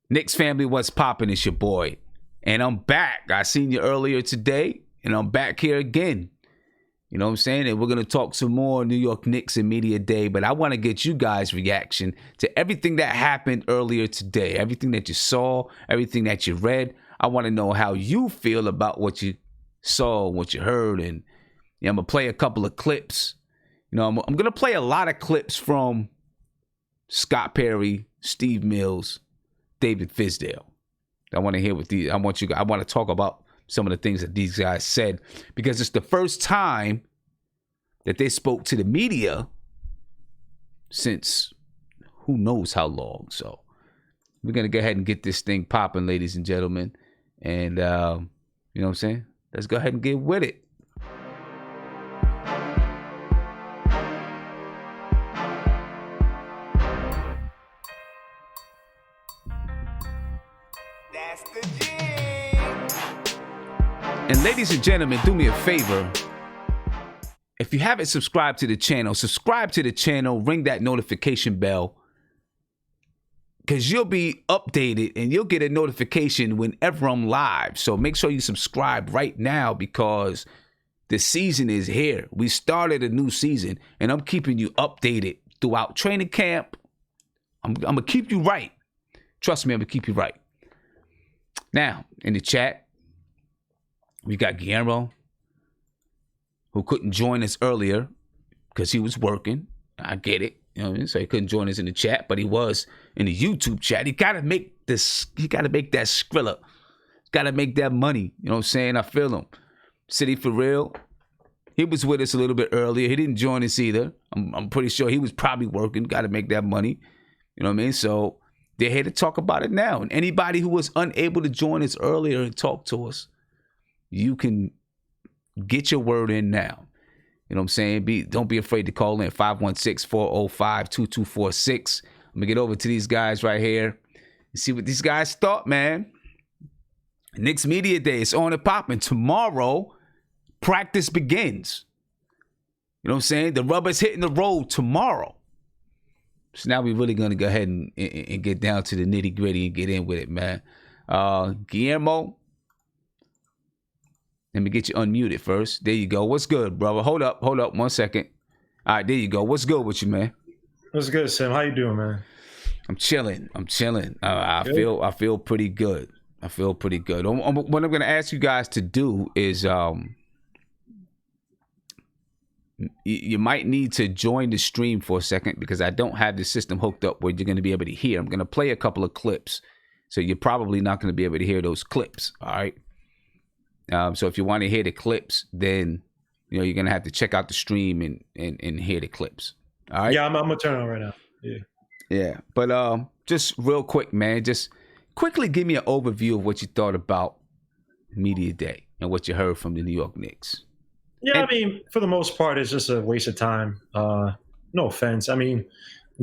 Knicks family, what's poppin'? It's your boy. And I'm back. I seen you earlier today, and I'm back here again. You know what I'm saying? And we're going to talk some more New York Knicks and Media Day, but I want to get you guys' reaction to everything that happened earlier today, everything that you saw, everything that you read. I want to know how you feel about what you saw, what you heard, and I'm going to play a couple of clips. You know, I'm going to play a lot of clips from Scott Perry, Steve Mills, David Fizdale. I want to hear what these. I want to talk about some of the things that these guys said, because it's the first time that they spoke to the media since who knows how long. So we're gonna go ahead and get this thing popping, ladies and gentlemen, and you know what I'm saying. Let's go ahead and get with it. And ladies and gentlemen, do me a favor. If you haven't subscribed to the channel, subscribe to the channel, ring that notification bell, because you'll be updated and you'll get a notification whenever I'm live. So make sure you subscribe right now, because the season is here. We started a new season, and I'm keeping you updated throughout training camp. I'm going to keep you right. Trust me, I'm going to keep you right. Now, in the chat, we got Guillermo, who couldn't join us earlier because he was working. I get it. You know what I mean? So he couldn't join us in the chat, but he was in the YouTube chat. He got to make this. He got to make that Skrilla. Got to make that money. You know what I'm saying? I feel him. City for real. He was with us a little bit earlier. He didn't join us either. I'm pretty sure he was probably working. Got to make that money. You know what I mean? So they're here to talk about it now. And anybody who was unable to join us earlier and talk to us, you can get your word in now. You know what I'm saying? Don't be afraid to call in 516-405-2246. I'm going to get over to these guys right here and see what these guys thought, man. Knicks Media Day is on and popping. Tomorrow, practice begins. You know what I'm saying? The rubber's hitting the road tomorrow. So now we're really going to go ahead and get down to the nitty gritty and get in with it, man. Guillermo, let me get you unmuted first. There you go. What's good, brother? Hold up 1 second. All right, there you go. What's good with you, man? What's good, Sam? How you doing, man? I'm chilling. I feel pretty good. I feel pretty good. What I'm going to ask you guys to do is you might need to join the stream for a second, because I don't have the system hooked up where you're going to be able to hear. I'm going to play a couple of clips, so you're probably not going to be able to hear those clips. All right. So if you want to hear the clips, then you're gonna have to check out the stream and hear the clips. All right. Yeah, I'm gonna turn it on right now. Yeah. But just real quick, man, just quickly give me an overview of what you thought about Media Day and what you heard from the New York Knicks. Yeah, I mean, for the most part, it's just a waste of time. No offense. I mean,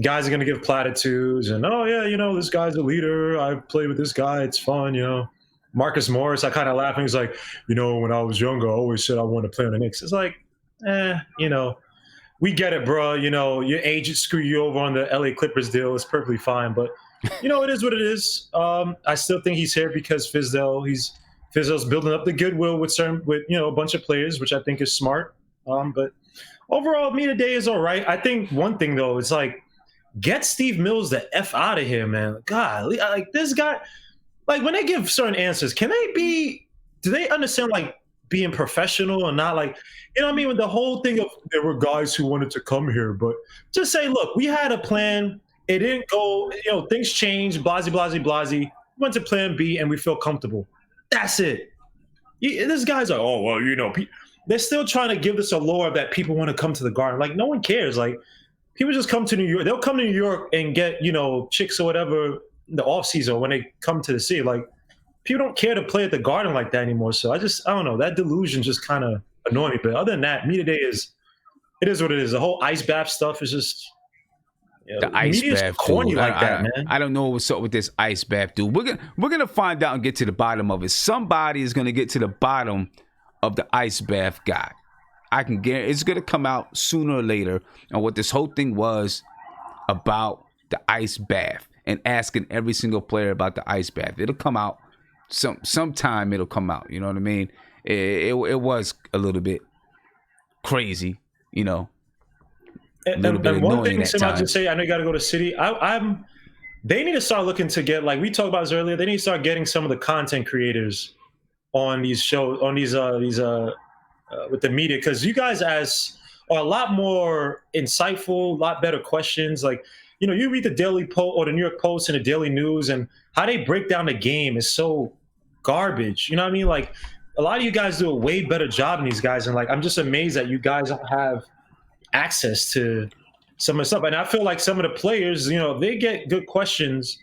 guys are gonna give platitudes and this guy's a leader. I've played with this guy. It's fun. Marcus Morris, I kind of laughing. He's like, when I was younger, I always said I wanted to play on the Knicks. It's like, we get it, bro. Your agent screwed you over on the LA Clippers deal. It's perfectly fine. But, it is what it is. I still think he's here because Fizdale's building up the goodwill with a bunch of players, which I think is smart. But overall, Media Day is all right. I think one thing, though, is like, get Steve Mills the F out of here, man. God, like this guy – like when they give certain answers, do they understand like being professional and not like, what I mean? With the whole thing of there were guys who wanted to come here, but just say, look, we had a plan. It didn't go, things changed, blasey, blasey, blasey. We went to plan B and we feel comfortable. That's it. This guy's like, oh, well, they're still trying to give this allure that people want to come to the Garden. Like no one cares. Like people just come to New York. They'll come to New York and get, chicks or whatever in the off season when they come to the city. Like people don't care to play at the Garden like that anymore. So I don't know, that delusion just kind of annoyed me. But other than that, Media Day it is what it is. The whole ice bath stuff is just the ice bath, corny dude. like that, man. I don't know what's up with this ice bath, dude. We're gonna find out and get to the bottom of it. Somebody is gonna get to the bottom of the ice bath guy. I can guarantee it's gonna come out sooner or later on what this whole thing was about the ice bath. and asking every single player about the ice bath. It'll come out sometime. It'll come out. You know what I mean? It was a little bit crazy, you know. A little bit And one annoying thing, at Tim, I'll just times. say, I know you got to go to City. They need to start looking to get, like we talked about this earlier. They need to start getting some of the content creators on these shows, on these with the media, because you guys are a lot more insightful, a lot better questions. Like, you know, you read the Daily Post or the New York Post and the Daily News, and how they break down the game is so garbage. You know what I mean? Like, a lot of you guys do a way better job than these guys, and like, I'm just amazed that you guys don't have access to some of the stuff. And I feel like some of the players, you know, they get good questions.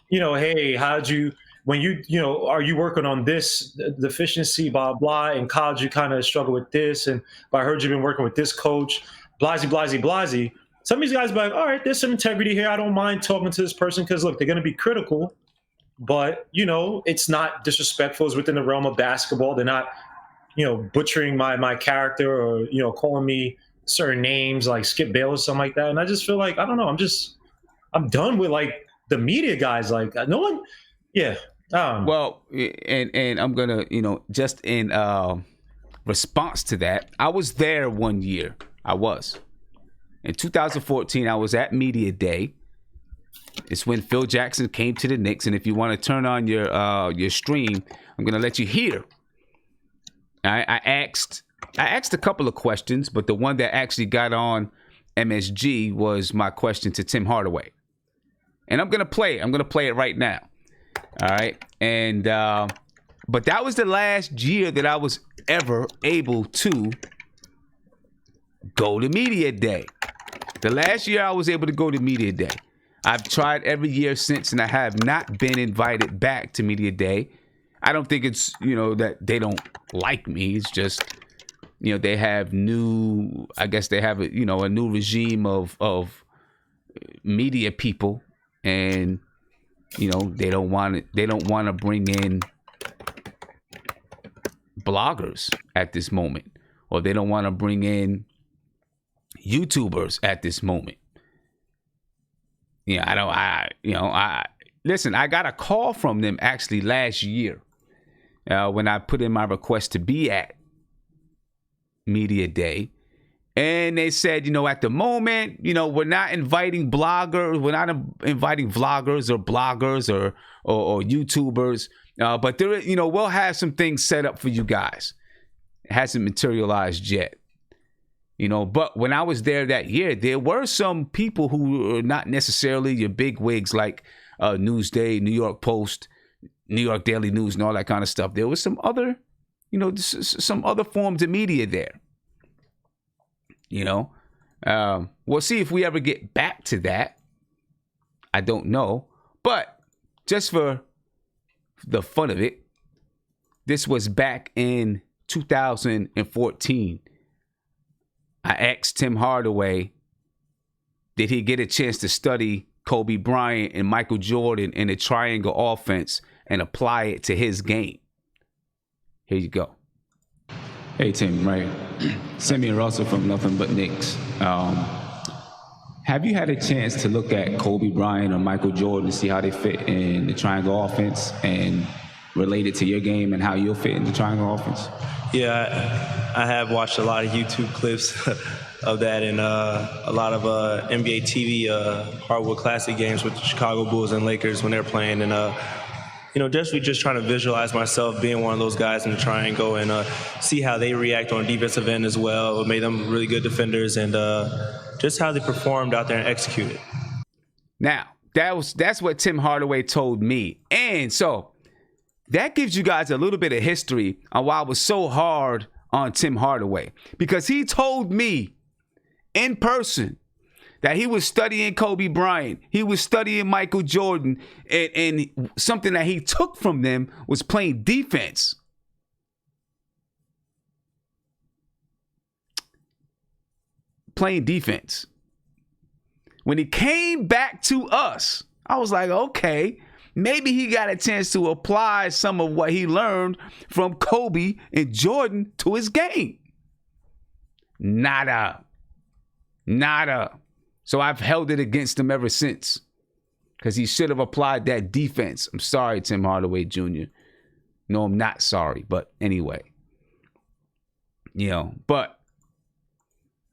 You know, hey, how'd you, when you know, are you working on this deficiency, blah, blah. In college, you kind of struggle with this. And I heard you've been working with this coach, blasey, blasey, blasey. Some of these guys be like, all right, there's some integrity here. I don't mind talking to this person because, look, they're going to be critical. But, you know, it's not disrespectful. It's within the realm of basketball. They're not, you know, butchering my character or, you know, calling me certain names like Skip Bayless, something like that. And I just feel like, I don't know, I'm done with like the media guys. Like, no one, yeah. Well, and I'm gonna, you know, just in response to that, I was there one year. I was in 2014. I was at Media Day. It's when Phil Jackson came to the Knicks, and if you want to turn on your stream, I'm gonna let you hear. I asked a couple of questions, but the one that actually got on MSG was my question to Tim Hardaway, and I'm gonna play it. I'm gonna play it right now. All right, and but that was the last year that I was ever able to go to Media Day. The last year I was able to go to Media Day. I've tried every year since, and I have not been invited back to Media Day. I don't think it's, you know, that they don't like me. It's just, you know, they have new, I guess they have a, you know, a new regime of media people, and, you know, they don't want to bring in bloggers at this moment, or they don't want to bring in YouTubers at this moment. Listen, I got a call from them actually last year when I put in my request to be at Media Day. And they said, you know, at the moment, you know, we're not inviting bloggers. We're not inviting vloggers or bloggers or YouTubers. But there, you know, we'll have some things set up for you guys. It hasn't materialized yet. You know, but when I was there that year, there were some people who were not necessarily your big wigs like Newsday, New York Post, New York Daily News, and all that kind of stuff. There was some other, you know, some other forms of media there. You know, we'll see if we ever get back to that. I don't know. But just for the fun of it, this was back in 2014. I asked Tim Hardaway, did he get a chance to study Kobe Bryant and Michael Jordan in a triangle offense and apply it to his game? Here you go. Hey, Tim, right? Simeon Russell from Nothing But Knicks. Have you had a chance to look at Kobe Bryant or Michael Jordan to see how they fit in the triangle offense and relate it to your game and how you'll fit in the triangle offense? Yeah, I have watched a lot of YouTube clips of that and a lot of NBA TV Hardwood Classic games with the Chicago Bulls and Lakers when they're playing. And, you know, just trying to visualize myself being one of those guys in the triangle and see how they react on defensive end as well. It made them really good defenders and just how they performed out there and executed. Now, that's what Tim Hardaway told me. And so that gives you guys a little bit of history on why I was so hard on Tim Hardaway. Because he told me in person that he was studying Kobe Bryant. He was studying Michael Jordan. And something that he took from them was playing defense. Playing defense. When he came back to us, I was like, okay, maybe he got a chance to apply some of what he learned from Kobe and Jordan to his game. Nada. So I've held it against him ever since. because he should have applied that defense. I'm sorry, Tim Hardaway Jr. No, I'm not sorry, but anyway. But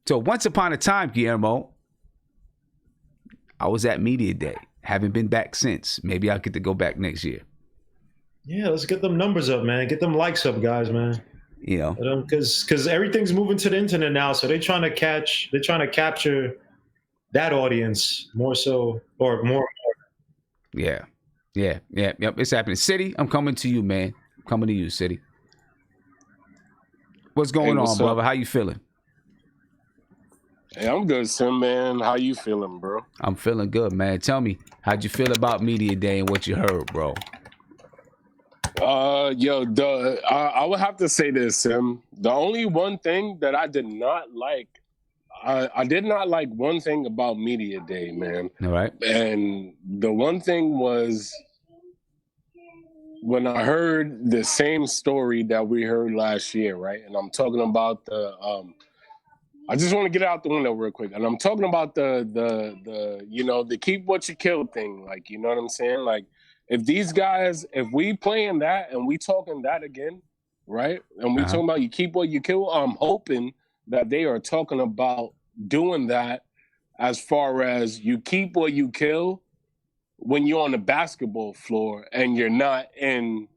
so once upon a time, Guillermo, I was at Media Day. Haven't been back since. Maybe I'll get to go back next year. Yeah, let's get them numbers up, man. Get them likes up, guys, man. Because everything's moving to the internet now, so they're trying to capture that audience more so, or more. Yeah. Yep. It's happening. City, I'm coming to you, man. I'm coming to you, City. What's going on, brother? How you feeling? Hey, I'm good, Sim, man. How you feeling, bro? I'm feeling good, man. Tell me, how'd you feel about Media Day and what you heard, bro? I would have to say this, Sim. The only one thing that I did not like, I did not like one thing about Media Day, man. All right. And the one thing was when I heard the same story that we heard last year, right? And I'm talking about I just want to get out the window real quick. And I'm talking about the keep what you kill thing. Like, you know what I'm saying? Like, if these guys, if we playing that and we talking that again, right? And we talking about you keep what you kill, I'm hoping that they are talking about doing that as far as you keep what you kill when you're on the basketball floor and you're not in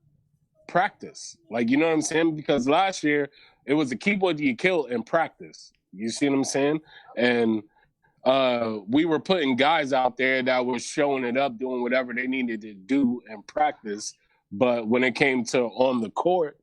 practice. Like, you know what I'm saying? Because last year it was a keep what you kill in practice. You see what I'm saying? And we were putting guys out there that were showing it up, doing whatever they needed to do in practice. But when it came to on the court,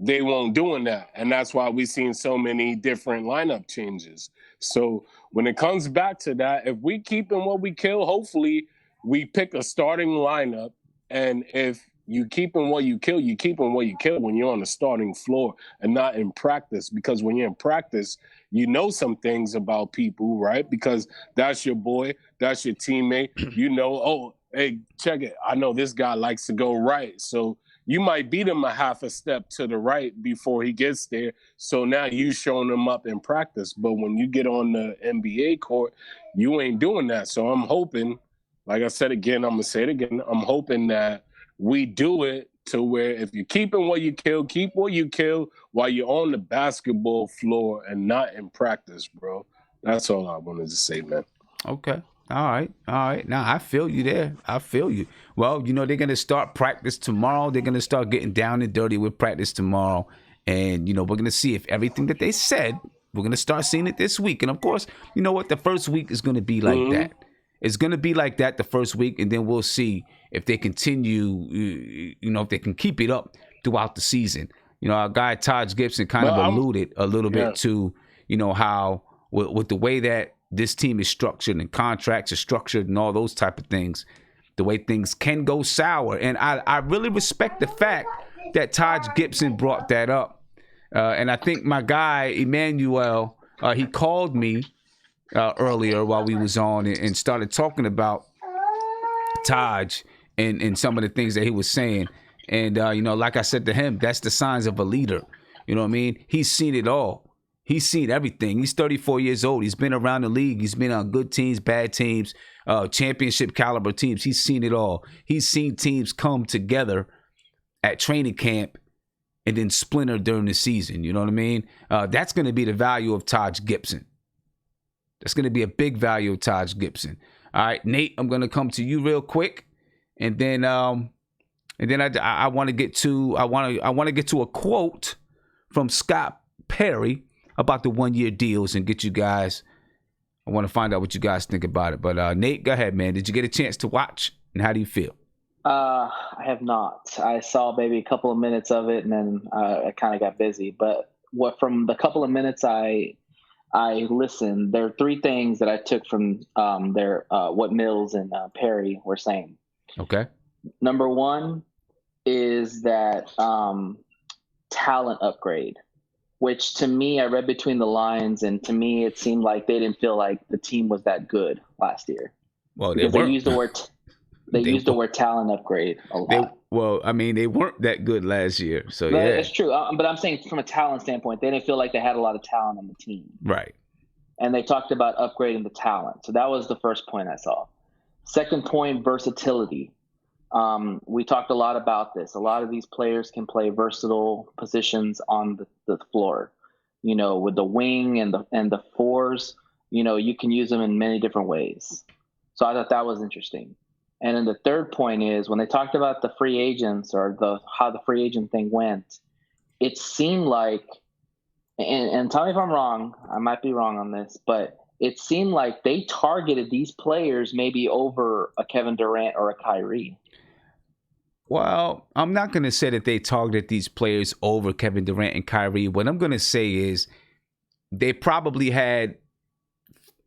they weren't doing that. And that's why we've seen so many different lineup changes. So when it comes back to that, if we keep in what we kill, hopefully we pick a starting lineup. And if you keep in what you kill, you keep in what you kill when you're on the starting floor and not in practice. Because when you're in practice, you know some things about people, right? Because that's your boy, that's your teammate. You know, oh, hey, check it. I know this guy likes to go right. So you might beat him a half a step to the right before he gets there. So now you showing him up in practice. But when you get on the NBA court, you ain't doing that. So I'm hoping, like I said again, I'm going to say it again, I'm hoping that we do it to where if you're keeping what you kill, keep what you kill while you're on the basketball floor and not in practice, bro. That's all I wanted to say, man. Okay. All right. Now, I feel you there. I feel you. Well, they're going to start practice tomorrow. They're going to start getting down and dirty with practice tomorrow. And, we're going to see if everything that they said, we're going to start seeing it this week. And, of course, you know what? The first week is going to be like that. It's going to be like that the first week, and then we'll see if they continue, if they can keep it up throughout the season. Our guy Taj Gibson kind of alluded a little bit to, how with the way that this team is structured and contracts are structured and all those type of things, the way things can go sour. And I really respect the fact that Taj Gibson brought that up. And I think my guy, Emmanuel, he called me earlier while we was on and started talking about Taj and some of the things that he was saying. And, like I said to him, that's the signs of a leader. You know what I mean? He's seen it all. He's seen everything. He's 34 years old. He's been around the league. He's been on good teams, bad teams, championship caliber teams. He's seen it all. He's seen teams come together at training camp and then splinter during the season. You know what I mean? That's going to be the value of Taj Gibson. That's going to be a big value of Taj Gibson. All right, Nate, I'm going to come to you real quick, and then I want to get to a quote from Scott Perry about the 1-year deals and get you guys. I want to find out what you guys think about it. But Nate, go ahead, man. Did you get a chance to watch, and how do you feel? I have not. I saw maybe a couple of minutes of it, and then I kind of got busy. But from the couple of minutes I listened, there are 3 things that I took from what Mills and Perry were saying. Okay. Number 1 is that talent upgrade, which to me, I read between the lines, and to me, it seemed like they didn't feel like the team was that good last year. Well, they used the word the word talent upgrade a lot. They weren't that good last year. So, but yeah. It's true. But I'm saying from a talent standpoint, they didn't feel like they had a lot of talent on the team. Right. And they talked about upgrading the talent. So that was the first point I saw. Second point, versatility. We talked a lot about this. A lot of these players can play versatile positions on the floor. With the wing and the fours, you can use them in many different ways. So I thought that was interesting. And then the third point is when they talked about the free agents or how the free agent thing went, it seemed like, and tell me if I'm wrong, I might be wrong on this, but it seemed like they targeted these players maybe over a Kevin Durant or a Kyrie. Well, I'm not going to say that they targeted these players over Kevin Durant and Kyrie. What I'm going to say is they probably had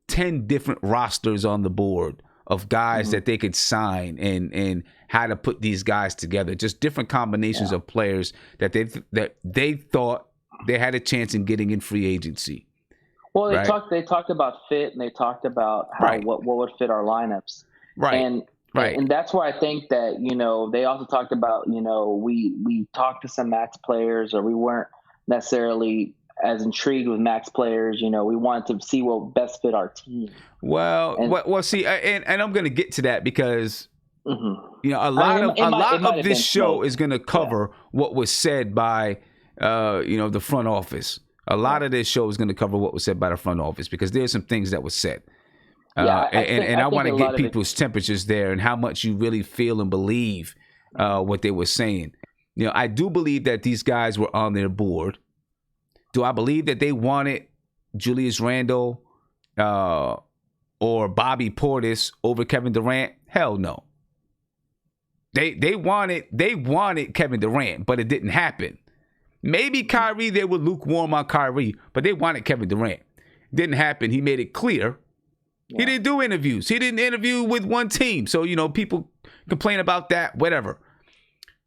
10 different rosters on the board of guys that they could sign and how to put these guys together. Just different combinations of players that they thought they had a chance in getting in free agency. Well, they talked about fit, and they talked about how what would fit our lineups. Right. And that's why I think that, they also talked about, we talked to some max players, or we weren't necessarily as intrigued with max players. We wanted to see what best fit our team. Well, see, and I'm going to get to that because a lot of this show is going to cover what was said by the front office. A lot of this show is going to cover what was said by the front office because there's some things that was said. I want to get people's temperatures there and how much you really feel and believe what they were saying. I do believe that these guys were on their board. Do I believe that they wanted Julius Randle or Bobby Portis over Kevin Durant? Hell no. They wanted Kevin Durant, but it didn't happen. Maybe Kyrie, they were lukewarm on Kyrie, but they wanted Kevin Durant. Didn't happen. He made it clear. Yeah. He didn't do interviews. He didn't interview with one team. So, people complain about that, whatever.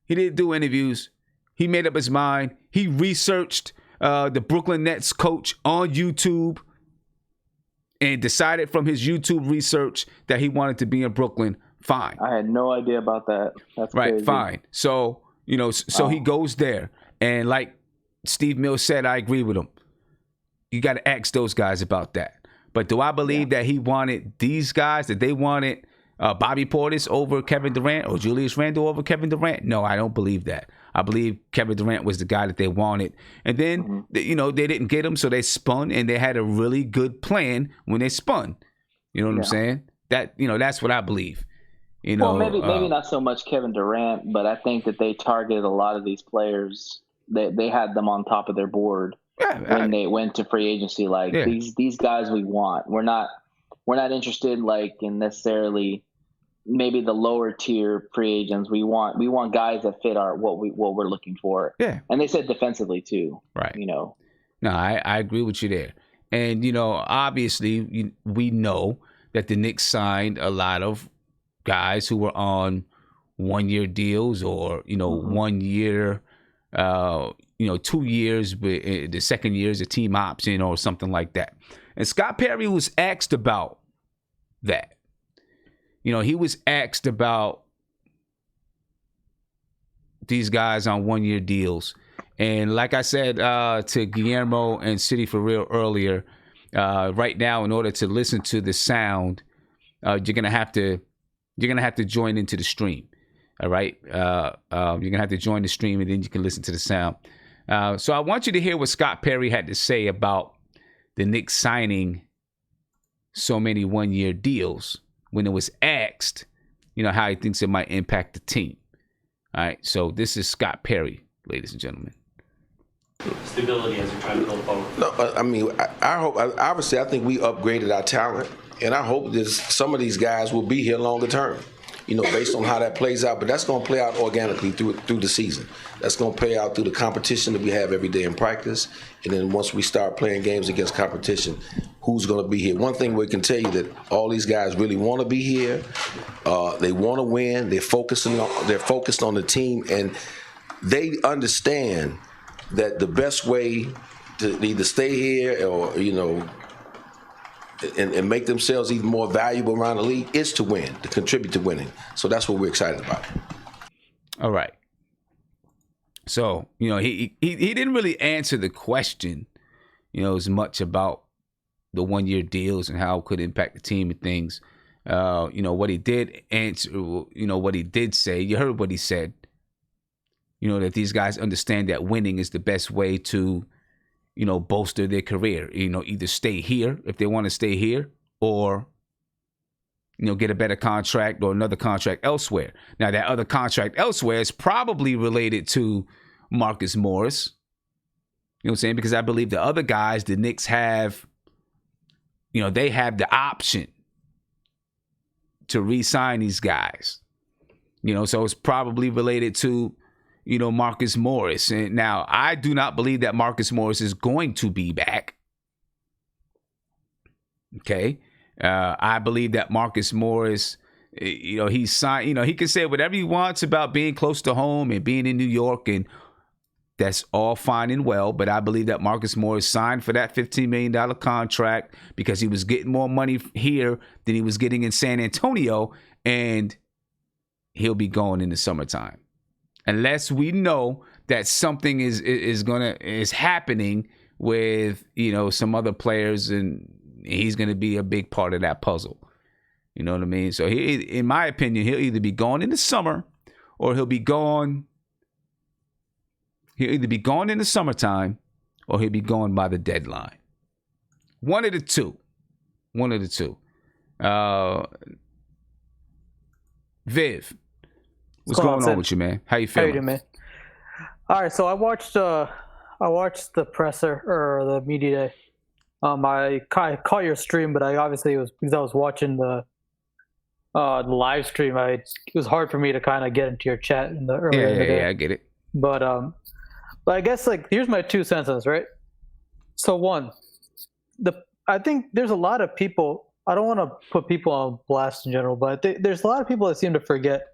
He didn't do interviews. He made up his mind. He researched the Brooklyn Nets coach on YouTube and decided from his YouTube research that he wanted to be in Brooklyn. Fine. I had no idea about that. That's right. Crazy. Fine. So, he goes there. And like Steve Mills said, I agree with him. You got to ask those guys about that. But do I believe that he wanted these guys, that they wanted Bobby Portis over Kevin Durant or Julius Randle over Kevin Durant? No, I don't believe that. I believe Kevin Durant was the guy that they wanted. And then, they didn't get him, so they spun, and they had a really good plan when they spun. You know what I'm saying? That's what I believe. Maybe not so much Kevin Durant, but I think that they targeted a lot of these players. They had them on top of their board when they went to free agency. Like these guys we want. We're not interested in necessarily maybe the lower tier free agents. We want guys that fit what we're looking for. Yeah. And they said defensively too. Right. No, I agree with you there. And obviously we know that the Knicks signed a lot of guys who were on 1-year deals or 1 year 2 years, but the second year is a team option or something like that. And Scott Perry was asked about that. He was asked about these guys on 1-year deals. And like I said to Guillermo and City for Real earlier, right now, in order to listen to the sound, you're gonna have to join into the stream. All right. You're gonna have to join the stream, and then you can listen to the sound. So I want you to hear what Scott Perry had to say about the Knicks signing so many 1-year deals when it was asked, how he thinks it might impact the team. All right. So this is Scott Perry, ladies and gentlemen. Stability as you're trying to build forward. No, I mean, I hope. Obviously, I think we upgraded our talent, and I hope that some of these guys will be here longer term. Based on how that plays out. But that's going to play out organically through the season. That's going to play out through the competition that we have every day in practice. And then once we start playing games against competition, who's going to be here? One thing we can tell you that all these guys really want to be here. They want to win. They're focused on the team, and they understand that the best way to either stay here or and make themselves even more valuable around the league is to win, to contribute to winning. So that's what we're excited about. All right. So, he didn't really answer the question, as much about the 1-year deals and how it could impact the team and things. what he did answer, what he did say. You heard what he said. That these guys understand that winning is the best way to, bolster their career. Either stay here if they want to stay here, or get a better contract or another contract elsewhere. Now, that other contract elsewhere is probably related to Marcus Morris. You know what I'm saying? Because I believe the other guys, the Knicks have, they have the option to re-sign these guys. So it's probably related to, Marcus Morris. And now, I do not believe that Marcus Morris is going to be back. Okay? I believe that Marcus Morris, he's signed, he can say whatever he wants about being close to home and being in New York, and that's all fine and well. But I believe that Marcus Morris signed for that $15 million contract because he was getting more money here than he was getting in San Antonio, and he'll be going in the summertime. Unless we know that something is happening with, some other players, and he's going to be a big part of that puzzle. You know what I mean? So in my opinion, he'll either be gone in the summer, or he'll either be gone in the summertime, or he'll be gone by the deadline. One of the two. Viv, what's going on with you, man? How you feeling? How you doing, man? All right, so I watched the presser or the media day. I caught your stream, but I obviously it was because I was watching the live stream. It was hard for me to kind of get into your chat in the earlier in the day. Yeah, I get it. But I guess here's my 2 cents on this, right? So one, I think there's a lot of people. I don't want to put people on blast in general, but there's a lot of people that seem to forget,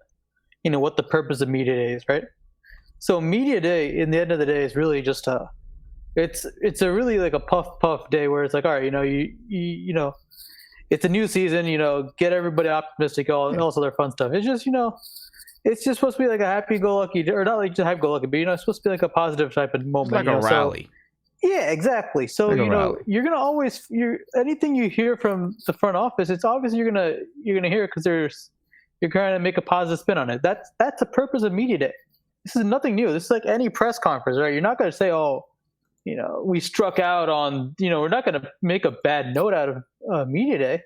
what the purpose of media day is, right? So media day, in the end of the day, is really just it's a really like a puff day where it's like, all right, you it's a new season, get everybody optimistic, all other fun stuff. It's just, it's just supposed to be like a happy-go-lucky, or not like just happy-go-lucky, but it's supposed to be like a positive type of moment. It's like a rally. So, yeah, exactly. So you're gonna always anything you hear from the front office, it's obviously you're gonna hear it because you're trying to make a positive spin on it. That's the purpose of media day. This is nothing new. This is like any press conference, right? You're not gonna say, oh, we struck out on, we're not going to make a bad note out of media day,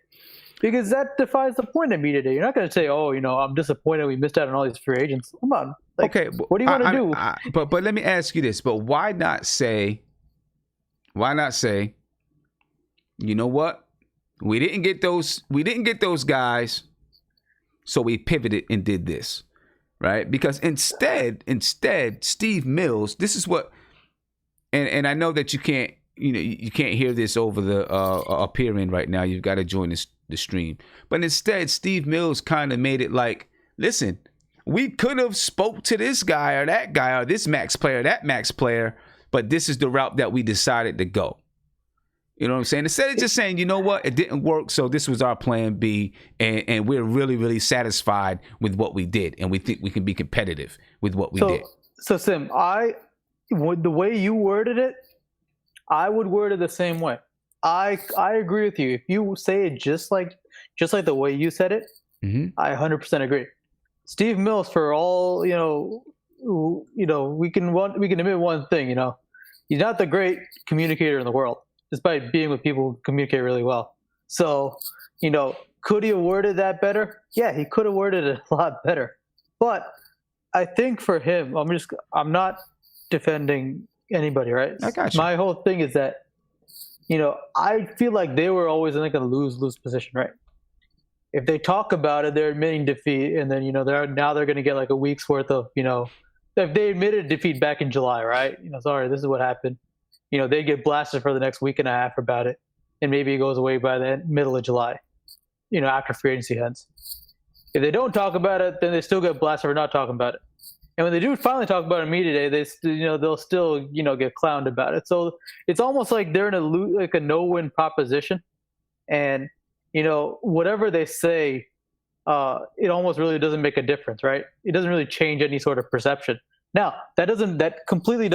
because that defies the point of media day. You're not going to say, oh, I'm disappointed we missed out on all these free agents. Come on. Okay. What do you want to do? But let me ask you this. But why not say, you know what? We didn't get those guys, so we pivoted and did this, right? Because instead, Steve Mills, this is what, and I know that you can't hear this over the up here in right now. You've got to join the stream. But instead, Steve Mills kind of made it like, listen, we could have spoke to this guy or that guy or this max player, that max player, but this is the route that we decided to go. You know what I'm saying? Instead of just saying, you know what, it didn't work, so this was our plan B, and we're really, really satisfied with what we did, and we think we can be competitive with what we did. So, Sim, the way you worded it, I would word it the same way. I agree with you. If you say it just like the way you said it, I 100% agree. Steve Mills, for all we can admit one thing. He's not the great communicator in the world, despite being with people who communicate really well. So, could he have worded that better? Yeah, he could have worded it a lot better. But I think for him, I'm not defending anybody, right? I got you. My whole thing is that, I feel like they were always in like a lose-lose position, right? If they talk about it, they're admitting defeat, and then they're going to get like a week's worth of if they admitted defeat back in July, right? Sorry, this is what happened. They get blasted for the next week and a half about it, and maybe it goes away by the middle of July, after free agency ends. If they don't talk about it, then they still get blasted for not talking about it. And when they do finally talk about it in media day, they'll still get clowned about it. So it's almost like they're in a no-win proposition, and whatever they say, it almost really doesn't make a difference, right? It doesn't really change any sort of perception. Now that doesn't necessarily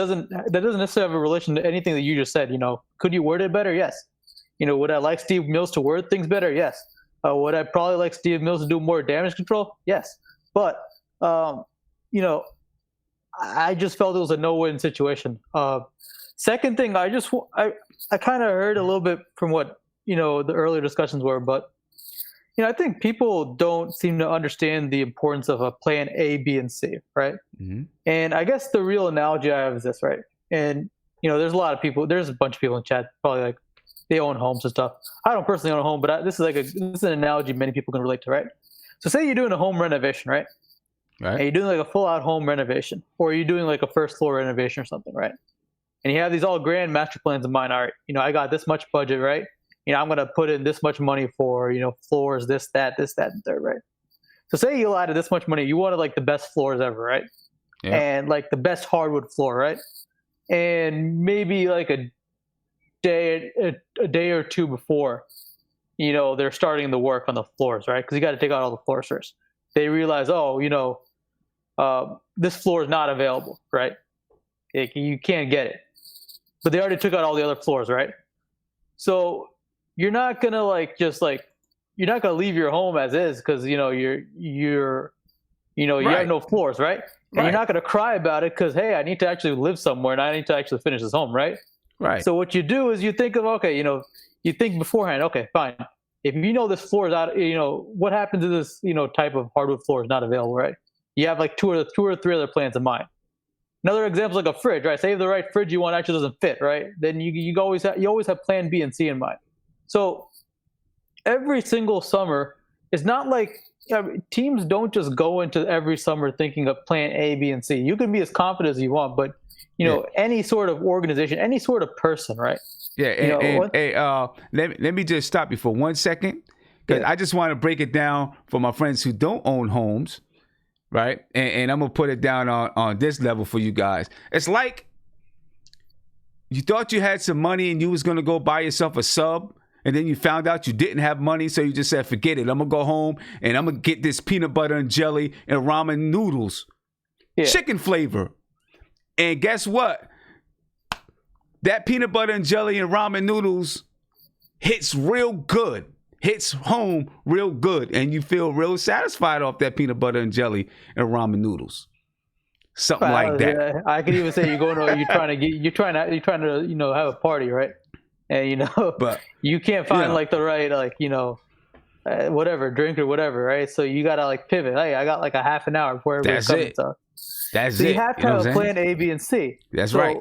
have a relation to anything that you just said. Could you word it better? Yes. Would I like Steve Mills to word things better? Yes. Would I probably like Steve Mills to do more damage control? Yes, but I just felt it was a no-win situation. Second thing, I kind of heard a little bit from what the earlier discussions were, but I think people don't seem to understand the importance of a plan A, B, and C, right? Mm-hmm. And I guess the real analogy I have is this, right? And there's a lot of people. There's a bunch of people in chat probably like they own homes and stuff. I don't personally own a home, but this is an analogy many people can relate to, right? So say you're doing a home renovation, right? Right. And you're doing like a full-out home renovation, or you're doing like a first floor renovation or something, right? And you have these all grand master plans in mind. All right, I got this much budget, right? I'm going to put in this much money for, floors, this, that, and third, right? So say you added this much money, you wanted like the best floors ever, right? Yeah. And like the best hardwood floor, right? And maybe like a day or two before, they're starting the work on the floors, right? Because you got to take out all the floors first. They realize, this floor is not available, right? You can't get it. But they already took out all the other floors, right? So you're not gonna you're not gonna leave your home as is because you have no floors, right? And you're not gonna cry about it because hey, I need to actually live somewhere and I need to actually finish this home, right? Right. So what you do is you think of you think beforehand, okay, fine. If this floor is out, what happens to this type of hardwood floor is not available, right? You have like two or three other plans in mind. Another example is like a fridge, right? Say if the right fridge you want actually doesn't fit, right? Then you always have plan B and C in mind. So every single summer, it's not like teams don't just go into every summer thinking of plan A, B, and C. You can be as confident as you want, but any sort of organization, any sort of person, right? Yeah, let me just stop you for 1 second because I just want to break it down for my friends who don't own homes. Right. And I'm going to put it down on this level for you guys. It's like you thought you had some money and you was going to go buy yourself a sub. And then you found out you didn't have money. So you just said, forget it. I'm going to go home and I'm going to get this peanut butter and jelly and ramen noodles, chicken flavor. And guess what? That peanut butter and jelly and ramen noodles hits real good. Hits home real good, and you feel real satisfied off that peanut butter and jelly and ramen noodles, something like that. I could even say you're trying to have a party, right? And but you can't find like the right whatever drink or whatever, right? So you gotta pivot. Hey, I got like a half an hour before everybody's coming. So you have to have a plan A, B, and C. That's right.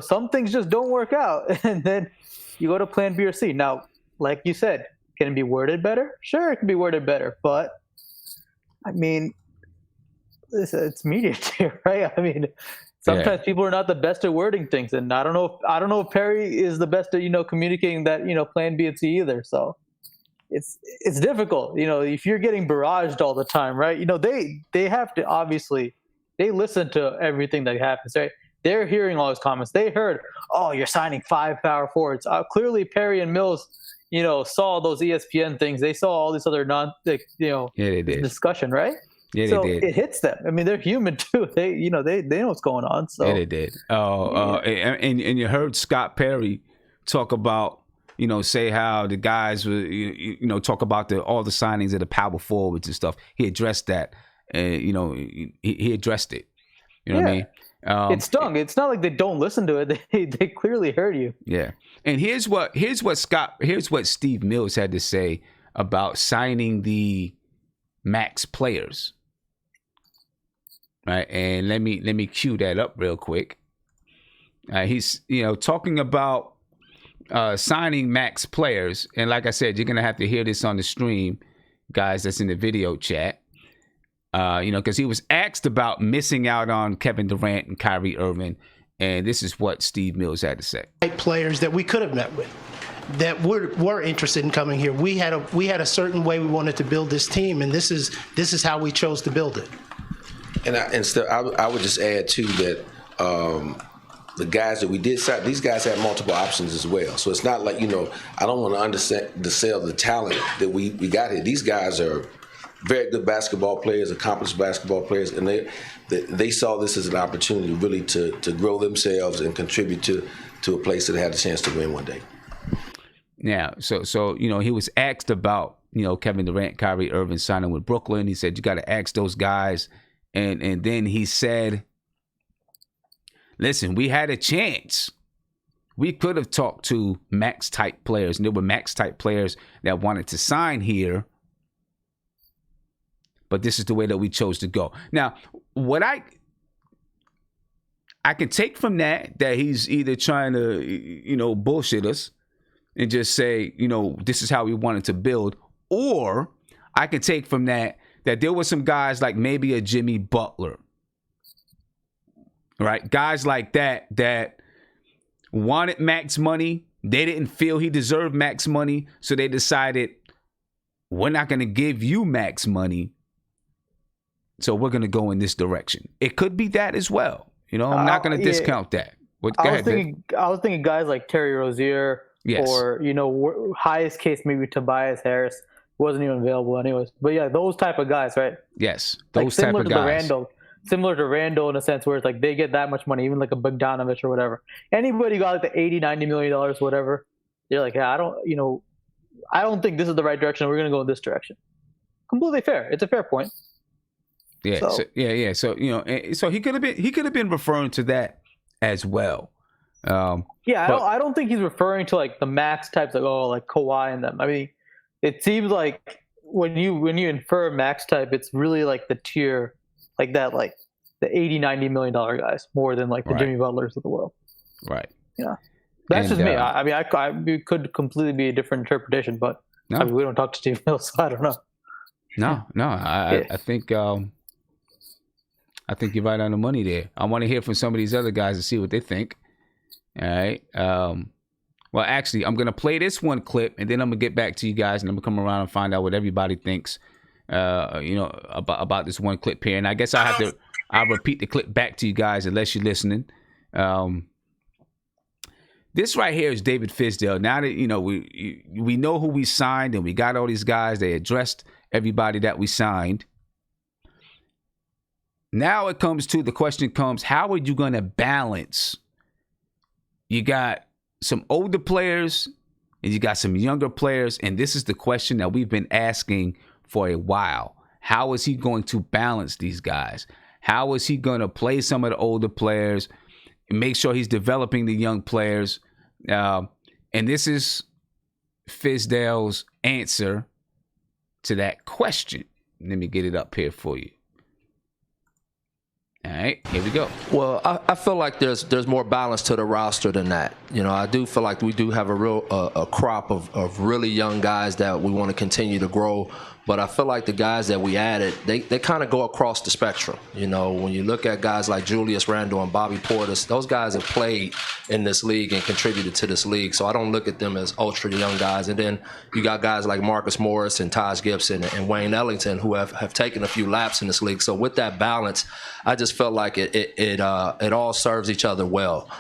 Some things just don't work out, and then you go to plan B or C. Now, like you said. Can it be worded better? Sure, it can be worded better, but I mean, it's media too, right? I mean, sometimes people are not the best at wording things, and I don't know if Perry is the best at communicating that plan B and C either. So it's difficult, if you're getting barraged all the time, right? They have to obviously they listen to everything that happens, right? They're hearing all his comments. They heard, oh, you're signing 5 power forwards. Clearly, Perry and Mills. Saw those ESPN things. They saw all this other they did. discussion, right? Yeah, so they did. It hits them. I mean, they're human too. They know what's going on. So yeah, they did. And you heard Scott Perry talk about, say how the guys were, talk about all the signings of the power forwards and stuff. He addressed that, and he addressed it. You know what I mean? It stung. It's not like they don't listen to it. They clearly heard you. Yeah. And here's what Steve Mills had to say about signing the max players. Right. And let me cue that up real quick. He's talking about signing max players. And like I said, you're gonna have to hear this on the stream, guys. That's in the video chat. Because he was asked about missing out on Kevin Durant and Kyrie Irving, and this is what Steve Mills had to say. Players that we could have met with, that were interested in coming here. We had a certain way we wanted to build this team, and this is how we chose to build it. And I would just add too that the guys that we did sign, these guys had multiple options as well. So it's not like I don't want to undersell the talent that we got here. These guys are very good basketball players, accomplished basketball players, and they saw this as an opportunity really to grow themselves and contribute to a place that had a chance to win one day. Yeah, so he was asked about Kevin Durant, Kyrie Irving signing with Brooklyn. He said, you got to ask those guys. And then he said, listen, we had a chance. We could have talked to max-type players, and there were max-type players that wanted to sign here. But this is the way that we chose to go. Now, what I can take from that he's either trying to, bullshit us and just say, this is how we wanted to build. Or I can take from that there were some guys like maybe a Jimmy Butler, right? Guys like that wanted max money. They didn't feel he deserved max money. So they decided, we're not going to give you max money. So we're going to go in this direction. It could be that as well. I'm not going to discount that. I was thinking guys like Terry Rozier, yes, or highest case maybe Tobias Harris wasn't even available anyways. But yeah, those type of guys, right? Yes, those type of guys. Similar to Randall in a sense where it's like they get that much money, even like a Bogdanovich or whatever. Anybody got like the $80-90 million, whatever. They're like, yeah, I don't think this is the right direction. We're going to go in this direction. Completely fair. It's a fair point. Yeah. So so he could have been referring to that as well. I don't think he's referring to like the max types, like Kawhi and them. I mean, it seems like when you infer max type, it's really like the tier like that, like the $80-90 million guys more than like the Jimmy Butlers of the world. Right. Yeah. That's just me. I mean, it could completely be a different interpretation, but no. I mean, we don't talk to Steve Mills, so I don't know. No. I think you're right on the money there. I want to hear from some of these other guys and see what they think. All right. Well, actually, I'm going to play this one clip, and then I'm going to get back to you guys, and I'm going to come around and find out what everybody thinks, about this one clip here. And I guess I'll repeat the clip back to you guys unless you're listening. This right here is David Fizdale. Now that, we know who we signed, and we got all these guys. They addressed everybody that we signed. Now the question comes, how are you going to balance? You got some older players and you got some younger players. And this is the question that we've been asking for a while. How is he going to balance these guys? How is he going to play some of the older players and make sure he's developing the young players? And this is Fizdale's answer to that question. Let me get it up here for you. All right, here we go. Well, I feel like there's more balance to the roster than that. I do feel like we do have a real a crop of really young guys that we want to continue to grow. But I feel like the guys that we added, they kind of go across the spectrum. When you look at guys like Julius Randle and Bobby Portis, those guys have played in this league and contributed to this league. So I don't look at them as ultra young guys. And then you got guys like Marcus Morris and Taj Gibson and Wayne Ellington who have taken a few laps in this league. So with that balance, I just felt like it all serves each other well.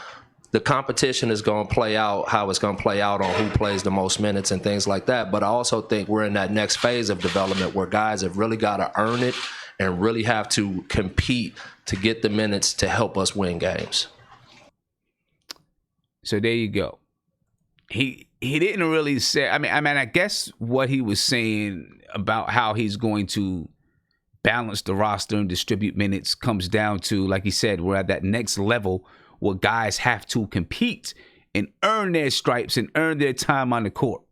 The competition is going to play out how it's going to play out on who plays the most minutes and things like that. But I also think we're in that next phase of development where guys have really got to earn it and really have to compete to get the minutes to help us win games. So there you go. He didn't really say, I guess what he was saying about how he's going to balance the roster and distribute minutes comes down to, like he said, we're at that next level where guys have to compete and earn their stripes and earn their time on the court.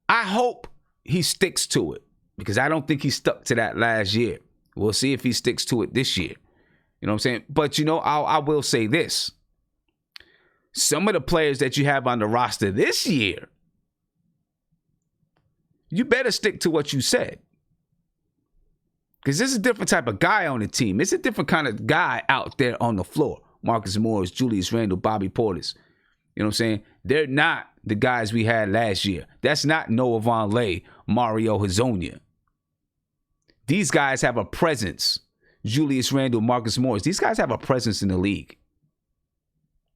I hope he sticks to it because I don't think he stuck to that last year. We'll see if he sticks to it this year. You know what I'm saying? But, I will say this. Some of the players that you have on the roster this year, you better stick to what you said. Because there's a different type of guy on the team. It's a different kind of guy out there on the floor. Marcus Morris, Julius Randle, Bobby Portis. You know what I'm saying? They're not the guys we had last year. That's not Noah Vonleh, Mario Hezonja. These guys have a presence. Julius Randle, Marcus Morris. These guys have a presence in the league.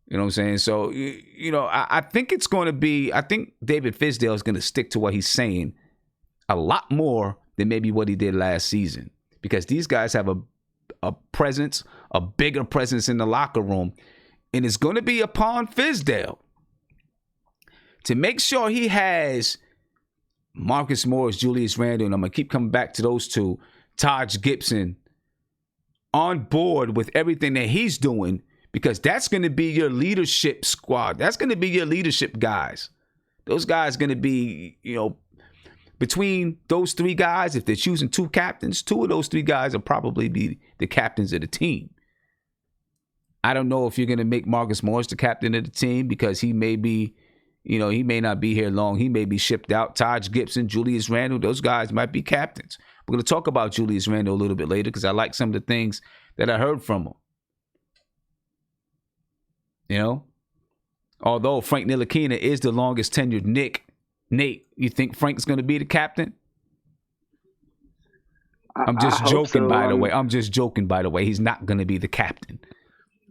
You know what I'm saying? So, I think it's going to be, I think David Fizdale is going to stick to what he's saying a lot more than maybe what he did last season. Because these guys have a presence, a bigger presence in the locker room. And it's going to be upon Fizdale to make sure he has Marcus Morris, Julius Randle, and I'm going to keep coming back to those two, Taj Gibson, on board with everything that he's doing, because that's going to be your leadership squad. That's going to be your leadership guys. Those guys are going to be, between those three guys, if they're choosing two captains, two of those three guys will probably be the captains of the team. I don't know if you're going to make Marcus Morris the captain of the team, because he may be, he may not be here long. He may be shipped out. Taj Gibson, Julius Randle, those guys might be captains. We're going to talk about Julius Randle a little bit later, because I like some of the things that I heard from him. Although Frank Ntilikina is the longest tenured Nate, you think Frank's going to be the captain? I'm just joking, by the way. I'm just joking, by the way. He's not going to be the captain.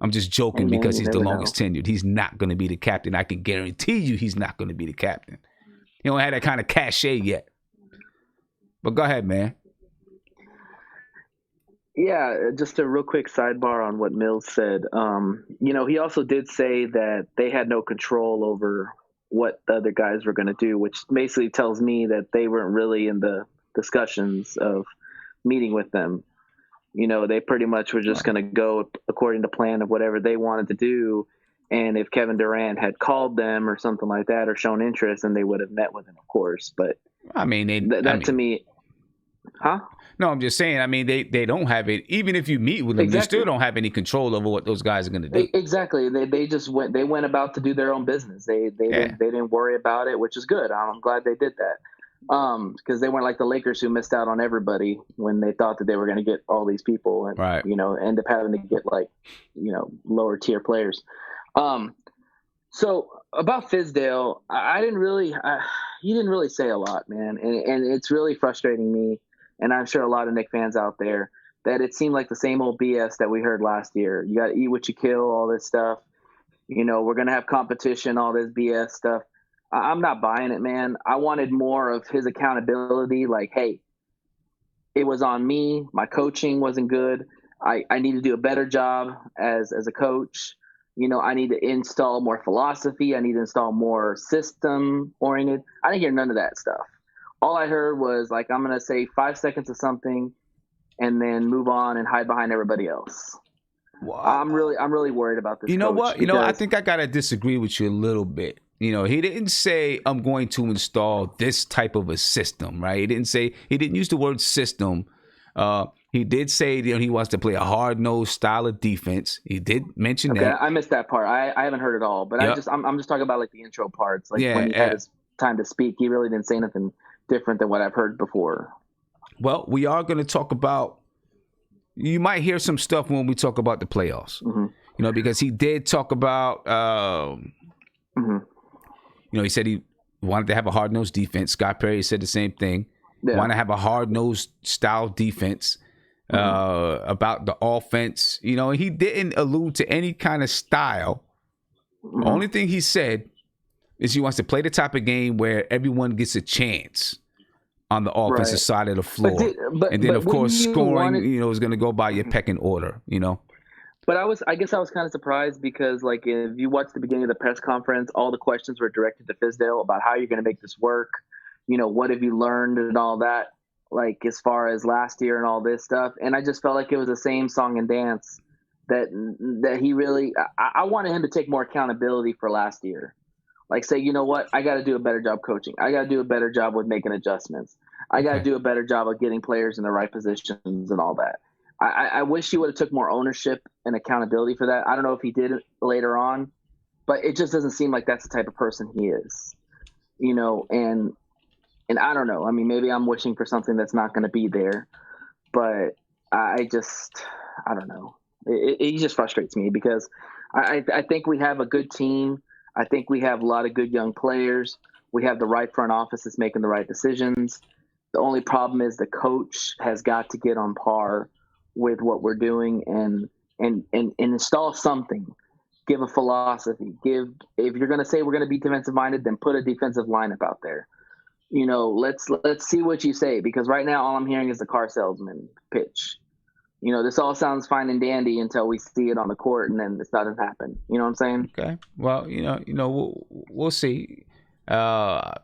I'm just joking because he's the longest tenured. He's not going to be the captain. I can guarantee you he's not going to be the captain. He don't have that kind of cachet yet. But go ahead, man. Yeah, just a real quick sidebar on what Mills said. He also did say that they had no control over what the other guys were going to do, which basically tells me that they weren't really in the discussions of meeting with them. They pretty much were just going to go according to plan of whatever they wanted to do. And if Kevin Durant had called them or something like that, or shown interest, then they would have met with him, of course. But to me, huh? No, I'm just saying. I mean, they don't have it. Even if you meet with them, you still don't have any control over what those guys are going to do. Exactly. They just went. They went about to do their own business. They didn't worry about it, which is good. I'm glad they did that. Because they weren't like the Lakers, who missed out on everybody when they thought that they were going to get all these people, and end up having to get lower tier players. So about Fizdale, he didn't really say a lot, man, and it's really frustrating me, and I'm sure a lot of Knicks fans out there, that it seemed like the same old BS that we heard last year. You got to eat what you kill, all this stuff. We're going to have competition, all this BS stuff. I'm not buying it, man. I wanted more of his accountability. Like, hey, it was on me. My coaching wasn't good. I need to do a better job as a coach. I need to install more philosophy. I need to install more system oriented. I didn't hear none of that stuff. All I heard was like, I'm going to say 5 seconds of something and then move on and hide behind everybody else. Wow. I'm really worried about this. You know what? I think I got to disagree with you a little bit. He didn't say, I'm going to install this type of a system, right? He didn't use the word system. He did say he wants to play a hard-nosed style of defense. He did mention that. I missed that part. I haven't heard it all, but yep. I'm just talking about like the intro parts. Like when he had his time to speak, he really didn't say anything different than what I've heard before. Well, we are going to talk about, you might hear some stuff when we talk about the playoffs, because he did talk about, he said he wanted to have a hard-nosed defense. Scott Perry said the same thing. Yeah. Want to have a hard-nosed style defense. About the offense. He didn't allude to any kind of style. The only thing he said is he wants to play the type of game where everyone gets a chance on the offensive side of the floor. And then, of course, scoring, is going to go by your pecking order, But I guess I was kind of surprised because, like, if you watch the beginning of the press conference, all the questions were directed to Fizdale about how you're going to make this work. What have you learned and all that, like, as far as last year and all this stuff. And I just felt like it was the same song and dance that he really – I wanted him to take more accountability for last year. Like, say, you know what, I got to do a better job coaching. I got to do a better job with making adjustments. I got to do a better job of getting players in the right positions and all that. I wish he would have took more ownership and accountability for that. I don't know if he did it later on, but it just doesn't seem like that's the type of person he is, and I don't know. I mean, maybe I'm wishing for something that's not going to be there, but I don't know. It just frustrates me because I think we have a good team. I think we have a lot of good young players. We have the right front office that's making the right decisions. The only problem is the coach has got to get on par with what we're doing and install something. Give a philosophy. If you're going to say we're going to be defensive minded, then put a defensive lineup out there. Let's see what you say, because right now all I'm hearing is the car salesman pitch. This all sounds fine and dandy until we see it on the court, and then it doesn't happen. You know what I'm saying? Okay. Well, we'll see. it's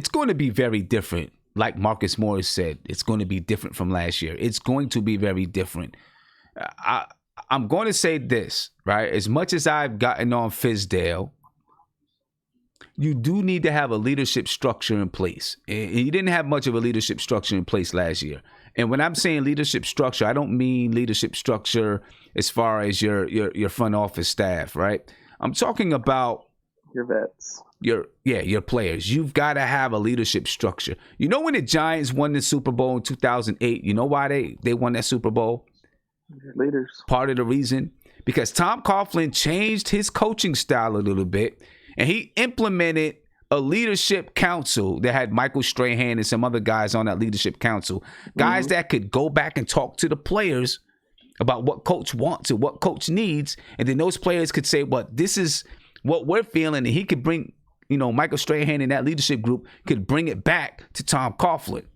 going to be very different. Like Marcus Morris said, it's going to be different from last year. It's going to be very different. I'm going to say this, right? As much as I've gotten on Fizdale, you do need to have a leadership structure in place. And you didn't have much of a leadership structure in place last year. And when I'm saying leadership structure, I don't mean leadership structure as far as your front office staff, right? I'm talking about your vets. Your players. You've got to have a leadership structure. You know when the Giants won the Super Bowl in 2008, you know why they won that Super Bowl? Leaders. Part of the reason, because Tom Coughlin changed his coaching style a little bit, and he implemented a leadership council that had Michael Strahan and some other guys on that leadership council, guys that could go back and talk to the players about what coach wants and what coach needs, and then those players could say, "Well, this is what we're feeling," and he could bring, Michael Strahan and that leadership group could bring it back to Tom Coughlin.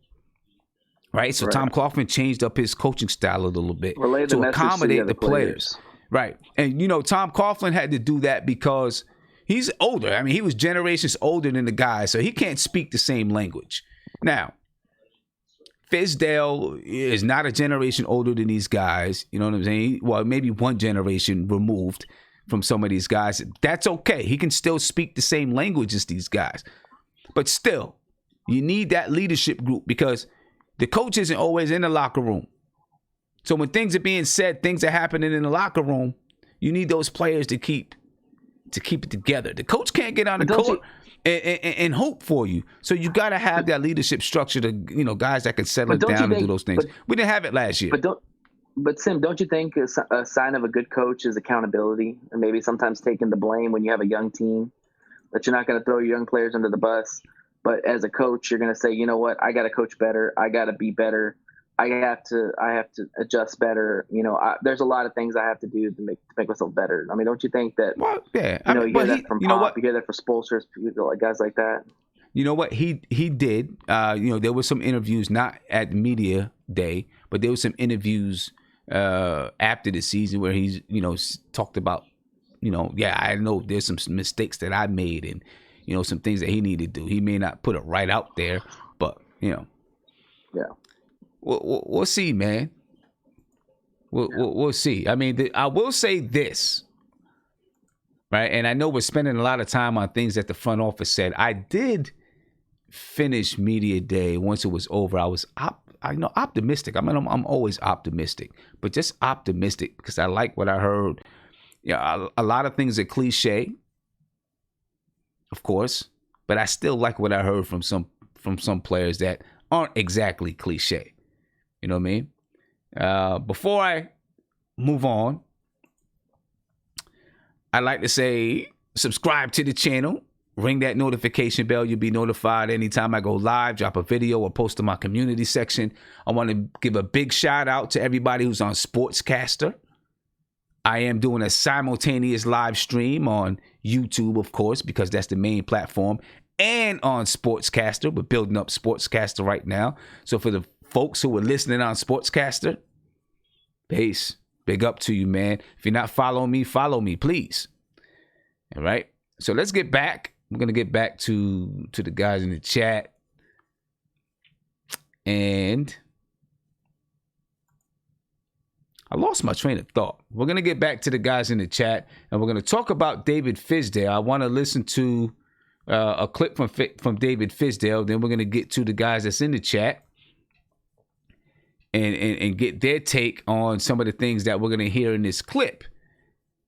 Right? So Tom Coughlin changed up his coaching style a little bit to accommodate the players. Right. And, Tom Coughlin had to do that because he's older. I mean, he was generations older than the guy, so he can't speak the same language. Now, Fizdale is not a generation older than these guys. You know what I'm saying? Well, maybe one generation removed from some of these guys. That's okay. He can still speak the same language as these guys. But still, you need that leadership group because the coach isn't always in the locker room. So when things are being said, things are happening in the locker room, you need those players to keep it together. The coach can't get on the court and hoop for you. So you got to have that leadership structure to, guys that can settle it down and do those things. We didn't have it last year. But Sim, don't you think a sign of a good coach is accountability and maybe sometimes taking the blame when you have a young team, that you're not going to throw your young players under the bus? But as a coach, you're going to say, you know what, I got to coach better. I got to be better. I have to adjust better. There's a lot of things I have to do to make myself better. I mean, don't you think that? Well, yeah. You hear that from Pop, you hear that from Spoelstra, guys like that. You know what he did? There were some interviews, not at media day, but there were some interviews after the season where he's talked about, I know there's some mistakes that I made and. Some things that he needed to do. He may not put it right out there, but, Yeah. We'll see, man. We'll see. I mean, I will say this, right? And I know we're spending a lot of time on things that the front office said. I did finish media day once it was over. I was optimistic. I mean, I'm always optimistic, but just optimistic because I like what I heard. A lot of things are cliche. Of course, but I still like what I heard from some players that aren't exactly cliche. You know what I mean? Before I move on, I'd like to say subscribe to the channel, ring that notification bell. You'll be notified anytime I go live, drop a video, or post to my community section. I want to give a big shout out to everybody who's on Sportscaster. I am doing a simultaneous live stream on YouTube, of course, because that's the main platform, and on Sportscaster. We're building up Sportscaster right now. So for the folks who are listening on Sportscaster, peace. Big up to you, man. If you're not following me, please. All right. So let's get back. I'm going to get back to the guys in the chat. And I lost my train of thought. We're going to get back to the guys in the chat, and we're going to talk about David Fizdale. I want to listen to a clip from David Fizdale. Then we're going to get to the guys that's in the chat and get their take on some of the things that we're going to hear in this clip.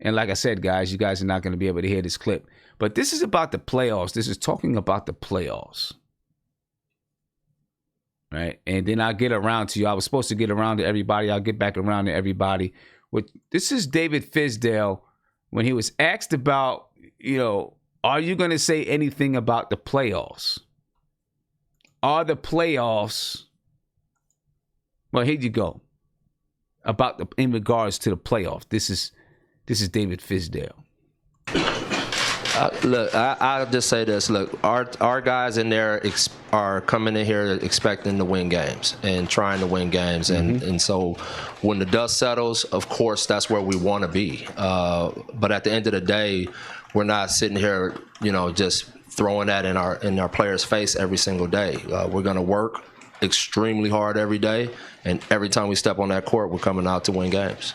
And like I said, guys, you guys are not going to be able to hear this clip. But this is about the playoffs. This is talking about the playoffs. Right. And then I'll get around to you. I was supposed to get around to everybody. I'll get back around to everybody. This is David Fizdale when he was asked about, are you going to say anything about the playoffs? Are the playoffs? Well, here you go. In regards to the playoffs. This is David Fizdale. Look, I'll just say this. Look, our guys in there are coming in here expecting to win games and trying to win games. And so when the dust settles, of course, that's where we want to be. But at the end of the day, we're not sitting here, just throwing that in our players' face every single day. We're going to work extremely hard every day, and every time we step on that court, we're coming out to win games.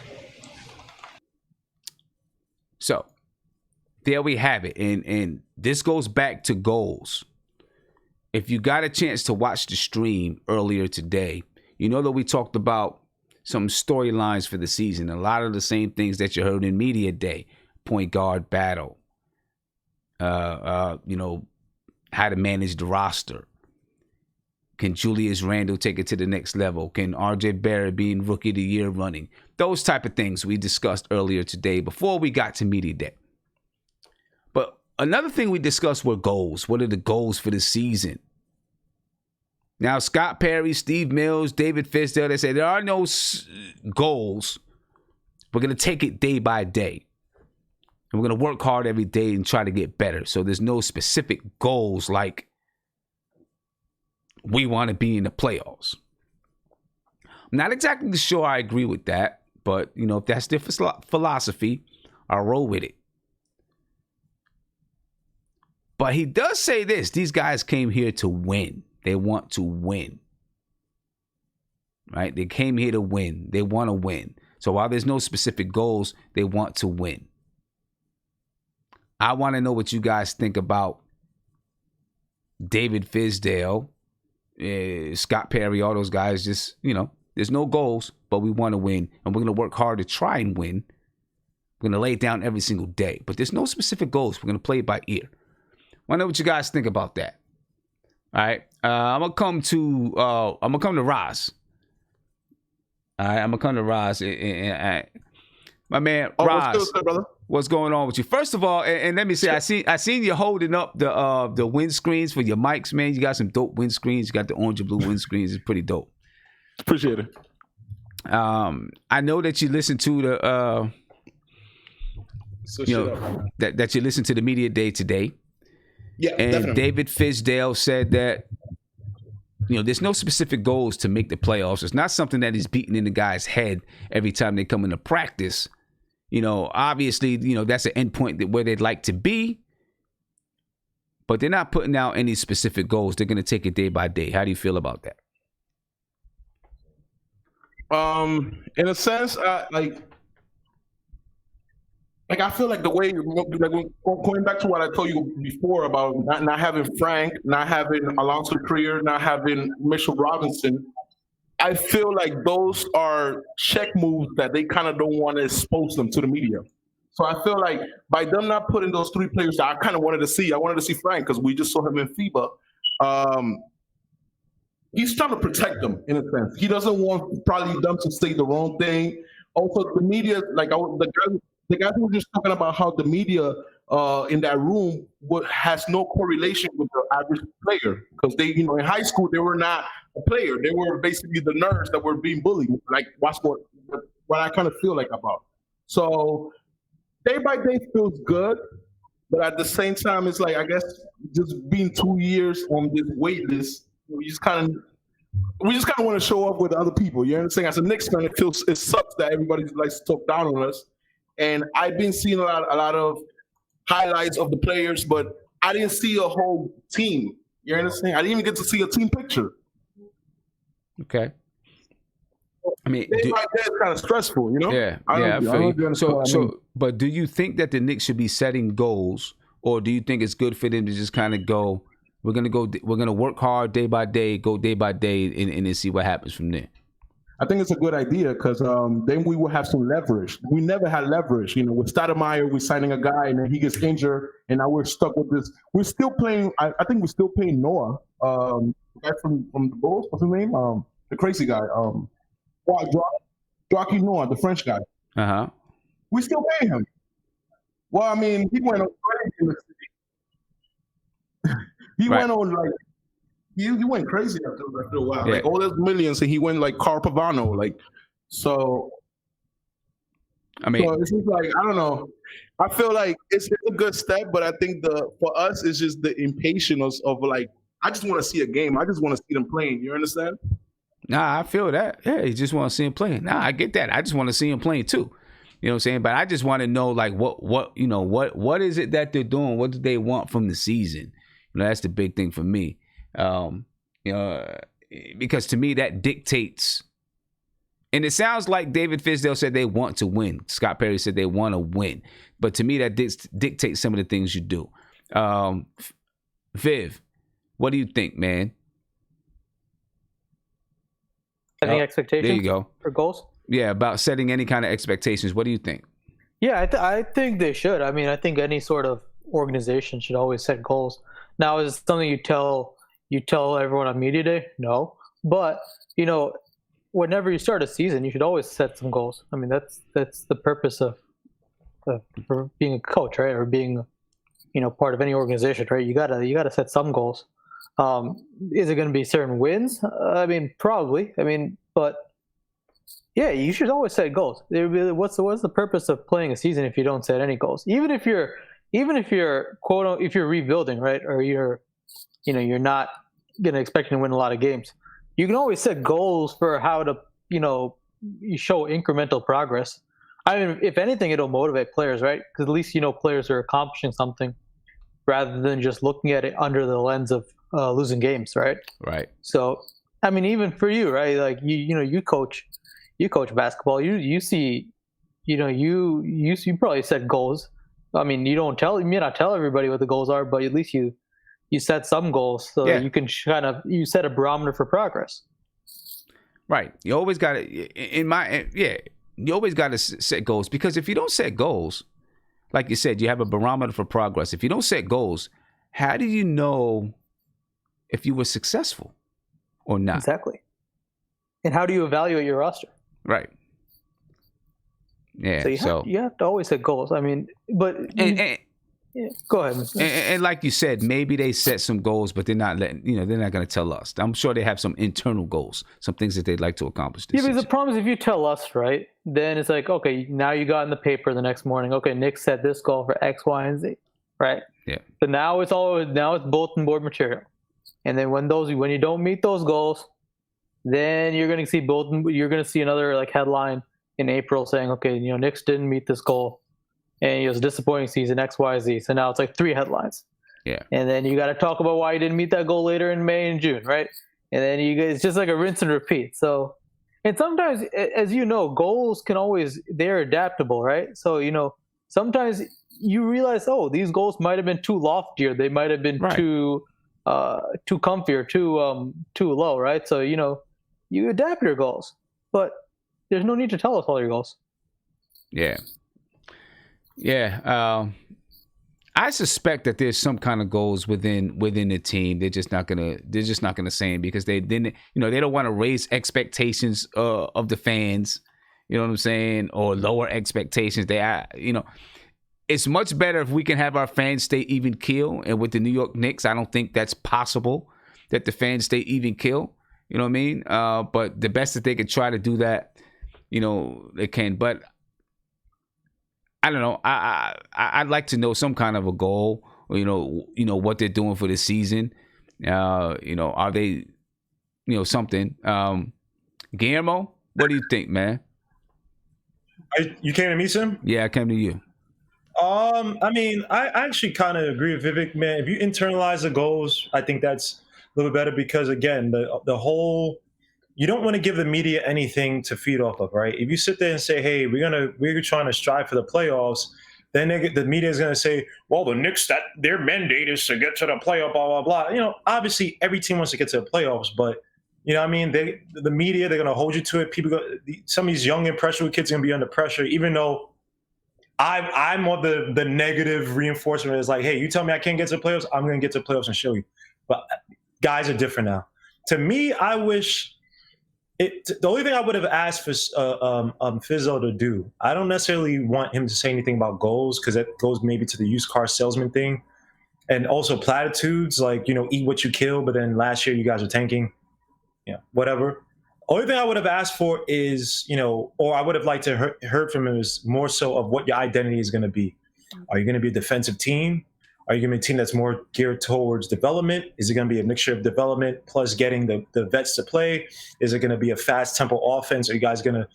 So there we have it. And this goes back to goals. If you got a chance to watch the stream earlier today, you know that we talked about some storylines for the season. A lot of the same things that you heard in media day. Point guard battle. How to manage the roster. Can Julius Randle take it to the next level? Can RJ Barrett be in Rookie of the Year running? Those type of things we discussed earlier today before we got to media day. But another thing we discussed were goals. What are the goals for the season? Now, Scott Perry, Steve Mills, David Fizdale, they say there are no goals. We're going to take it day by day. And we're going to work hard every day and try to get better. So there's no specific goals like we want to be in the playoffs. I'm not exactly sure I agree with that, but, if that's their philosophy, I'll roll with it. But he does say this. These guys came here to win. They want to win. Right? They came here to win. They want to win. So while there's no specific goals, they want to win. I want to know what you guys think about David Fizdale, Scott Perry, all those guys. Just, there's no goals, but we want to win. And we're going to work hard to try and win. We're going to lay it down every single day. But there's no specific goals. We're going to play it by ear. I want to know what you guys think about that. All right. I'm going to come to Roz. All right. I'm going to come to Roz. My man, Roz. What's good, brother? What's going on with you? First of all, and let me say, I seen you holding up the windscreens for your mics, man. You got some dope windscreens. You got the orange and blue windscreens. It's pretty dope. Appreciate it. I know that you listen to the that you listen to the media day today. Yeah, and definitely. David Fizdale said that there's no specific goals to make the playoffs. It's not something that is beating in the guy's head every time they come into practice. Obviously, that's an endpoint where they'd like to be, but they're not putting out any specific goals. They're going to take it day by day. How do you feel about that? In a sense, I feel like the way, going back to what I told you before about not having Frank, not having Alonso Trier, not having Mitchell Robinson, I feel like those are check moves that they kind of don't want to expose them to the media. So I feel like by them not putting those three players that I kind of wanted to see Frank because we just saw him in FIBA. He's trying to protect them in a sense. He doesn't want probably them to say the wrong thing. Also, the media, the guys who were just talking about how the media in that room has no correlation with the average player because they, in high school they were not a player. They were basically the nerds that were being bullied. Like that's what I kind of feel like about. So day by day feels good, but at the same time, it's like I guess just being 2 years on this wait list, we just kind of want to show up with other people. You understand? As a Knicks fan, it sucks that everybody likes to talk down on us. And I've been seeing a lot of highlights of the players, but I didn't see a whole team. You understand? I didn't even get to see a team picture. Okay. I mean, day by day it's kind of stressful, Yeah, I feel you. But do you think that the Knicks should be setting goals, or do you think it's good for them to just kind of go? We're gonna work hard day by day, go day by day, and then see what happens from there. I think it's a good idea because then we will have some leverage. We never had leverage. With Stoudemire, we're signing a guy and then he gets injured, and now we're stuck with this. We're still playing. I think we're still paying Noah, the guy from the Bulls. What's his name? The crazy guy. Joaquin Noah, the French guy. We still paying him. Well, I mean, he went on crazy in the city. He went on like. He went crazy after a while. Yeah. Like all those millions, and he went like Carl Pavano. So it's just like I don't know. I feel like it's a good step, but I think for us it's just the impatience of like I just want to see a game. I just want to see them playing. You understand? Nah, I feel that. Yeah, you just want to see him playing. Nah, I get that. I just want to see him playing too. You know what I'm saying? But I just want to know like what is it that they're doing? What do they want from the season? You know, that's the big thing for me. You know, because to me that dictates. And it sounds like David Fizdale said they want to win. Scott Perry said they want to win. But to me, that dictates some of the things you do. Viv, what do you think, man? Setting expectations. There you go. For goals. Yeah, about setting any kind of expectations. What do you think? Yeah, I think they should. I mean, I think any sort of organization should always set goals. Now, is it something you tell everyone on media day? No, but you know, whenever you start a season, you should always set some goals. I mean, that's the purpose of being a coach, right, or being, you know, part of any organization, right? You gotta set some goals. Is it going to be certain wins? I mean, probably. I mean, but yeah, you should always set goals. What's the purpose of playing a season if you don't set any goals? Even if you're if you're rebuilding, right, or you're not going to expect to win a lot of games, you can always set goals for how to, you show incremental progress. I mean, if anything, it'll motivate players, right? Because at least players are accomplishing something rather than just looking at it under the lens of losing games, right? Right. So, I mean, even for you, right? Like you coach basketball. You see, you probably set goals. I mean, you may not tell everybody what the goals are, but at least you set some goals so that you can you set a barometer for progress. Right. You always got to, you always got to set goals, because if you don't set goals, like you said, you have a barometer for progress. If you don't set goals, how do you know if you were successful or not? Exactly. And how do you evaluate your roster? Right. Yeah. So you have to always set goals. I mean, but go ahead. And like you said, maybe they set some goals, but they're not letting, they're not going to tell us. I'm sure they have some internal goals, some things that they'd like to accomplish this season. Because the problem is if you tell us, right, then it's like, okay, now you got in the paper the next morning, okay, Nick set this goal for X, Y, and Z, right? Yeah. But now it's bulletin board material. And then when you don't meet those goals, then you're going to see another like headline in April saying, okay, Knicks didn't meet this goal, and it was a disappointing season, X, Y, Z. So now it's like 3 headlines. Yeah. And then you got to talk about why you didn't meet that goal later in May and June, right? And then it's just like a rinse and repeat. So, and sometimes, as you know, goals they're adaptable, right? So, sometimes you realize, these goals might have been too lofty, or they might have been too comfy, or too low, right? So, you adapt your goals, but there's no need to tell us all your goals. Yeah. Yeah. I suspect that there's some kind of goals within the team. They're just not gonna say it, because they don't want to raise expectations of the fans. You know what I'm saying? Or lower expectations. It's much better if we can have our fans stay even keel. And with the New York Knicks, I don't think that's possible, that the fans stay even keel. You know what I mean? But the best that they could try to do that, they can. But I don't know. I'd like to know some kind of a goal. What they're doing for the season. Are they, something? Guillermo, what do you think, man? You came to me, Sim? Yeah, I came to you. I mean, I actually kind of agree with Vivek, man. If you internalize the goals, I think that's a little bit better, because again, the whole, you don't want to give the media anything to feed off of, right? If you sit there and say, hey, we're trying to strive for the playoffs, then the media is going to say, well, the Knicks, their mandate is to get to the playoff, blah, blah, blah. Obviously every team wants to get to the playoffs, but I mean, the media, they're going to hold you to it. Some of these young, impressionable kids are going to be under pressure, even though I'm more the negative reinforcement. Is like, hey, you tell me I can't get to the playoffs, I'm going to get to the playoffs and show you. But guys are different now. To me, I wish the only thing I would have asked for Fizzo to do, I don't necessarily want him to say anything about goals, because that goes maybe to the used car salesman thing, and also platitudes like, eat what you kill, but then last year you guys are tanking. Yeah, whatever. Only thing I would have asked for is, or I would have liked to heard from him, is more so of what your identity is going to be. Are you going to be a defensive team? Are you going to be a team that's more geared towards development? Is it going to be a mixture of development plus getting the vets to play? Is it going to be a fast tempo offense? Are you guys going to,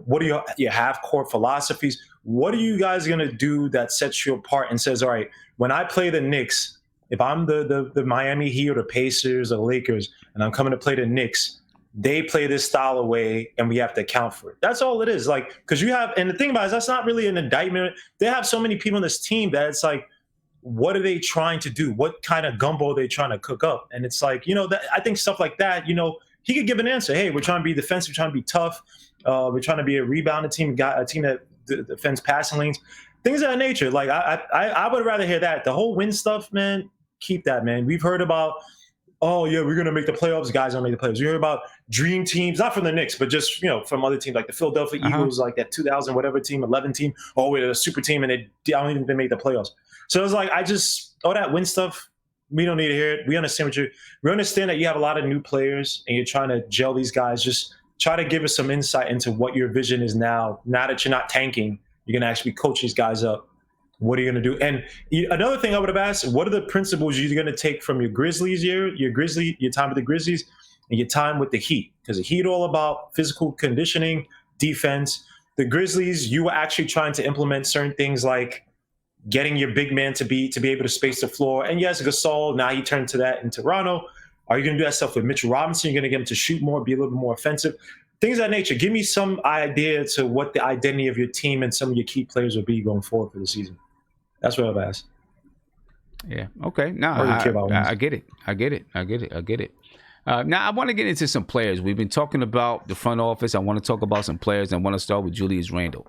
what do you have court philosophies? What are you guys going to do that sets you apart and says, all right, when I play the Knicks, if I'm the Miami Heat or the Pacers or the Lakers, and I'm coming to play the Knicks, they play this style away, and we have to account for it. That's all it is. Like, because you have, and the thing about it is, that's not really an indictment. They have so many people on this team that it's like, what are they trying to do? What kind of gumbo are they trying to cook up? And it's like, that, I think stuff like that, he could give an answer. Hey, we're trying to be defensive, we're trying to be tough. We're trying to be a rebounding team, a team that defends passing lanes, things of that nature. Like, I would rather hear that. The whole win stuff, man, keep that, man. We've heard about, oh yeah, we're gonna make the playoffs. Guys don't make the playoffs. You heard about dream teams, not from the Knicks, but just from other teams like the Philadelphia Eagles, like that 2000 whatever team, 11 team. Oh, we're a super team, and I don't even think they made the playoffs. So it's like, all that win stuff, we don't need to hear it. We understand we understand that you have a lot of new players and you're trying to gel these guys. Just try to give us some insight into what your vision is now. Now that you're not tanking, you're gonna actually coach these guys up. What are you going to do? And another thing I would have asked, what are the principles you're going to take from your Grizzlies year, your time with the Grizzlies, and your time with the Heat? Because the Heat are all about physical conditioning, defense. The Grizzlies, you were actually trying to implement certain things like getting your big man to be able to space the floor. And yes, Gasol, now he turned to that in Toronto. Are you going to do that stuff with Mitchell Robinson? You're going to get him to shoot more, be a little bit more offensive. Things of that nature. Give me some idea to what the identity of your team and some of your key players will be going forward for the season. That's what I've asked. Yeah. Okay. No, I get it. I get it. Now I want to get into some players. We've been talking about the front office. I want to talk about some players. I want to start with Julius Randle,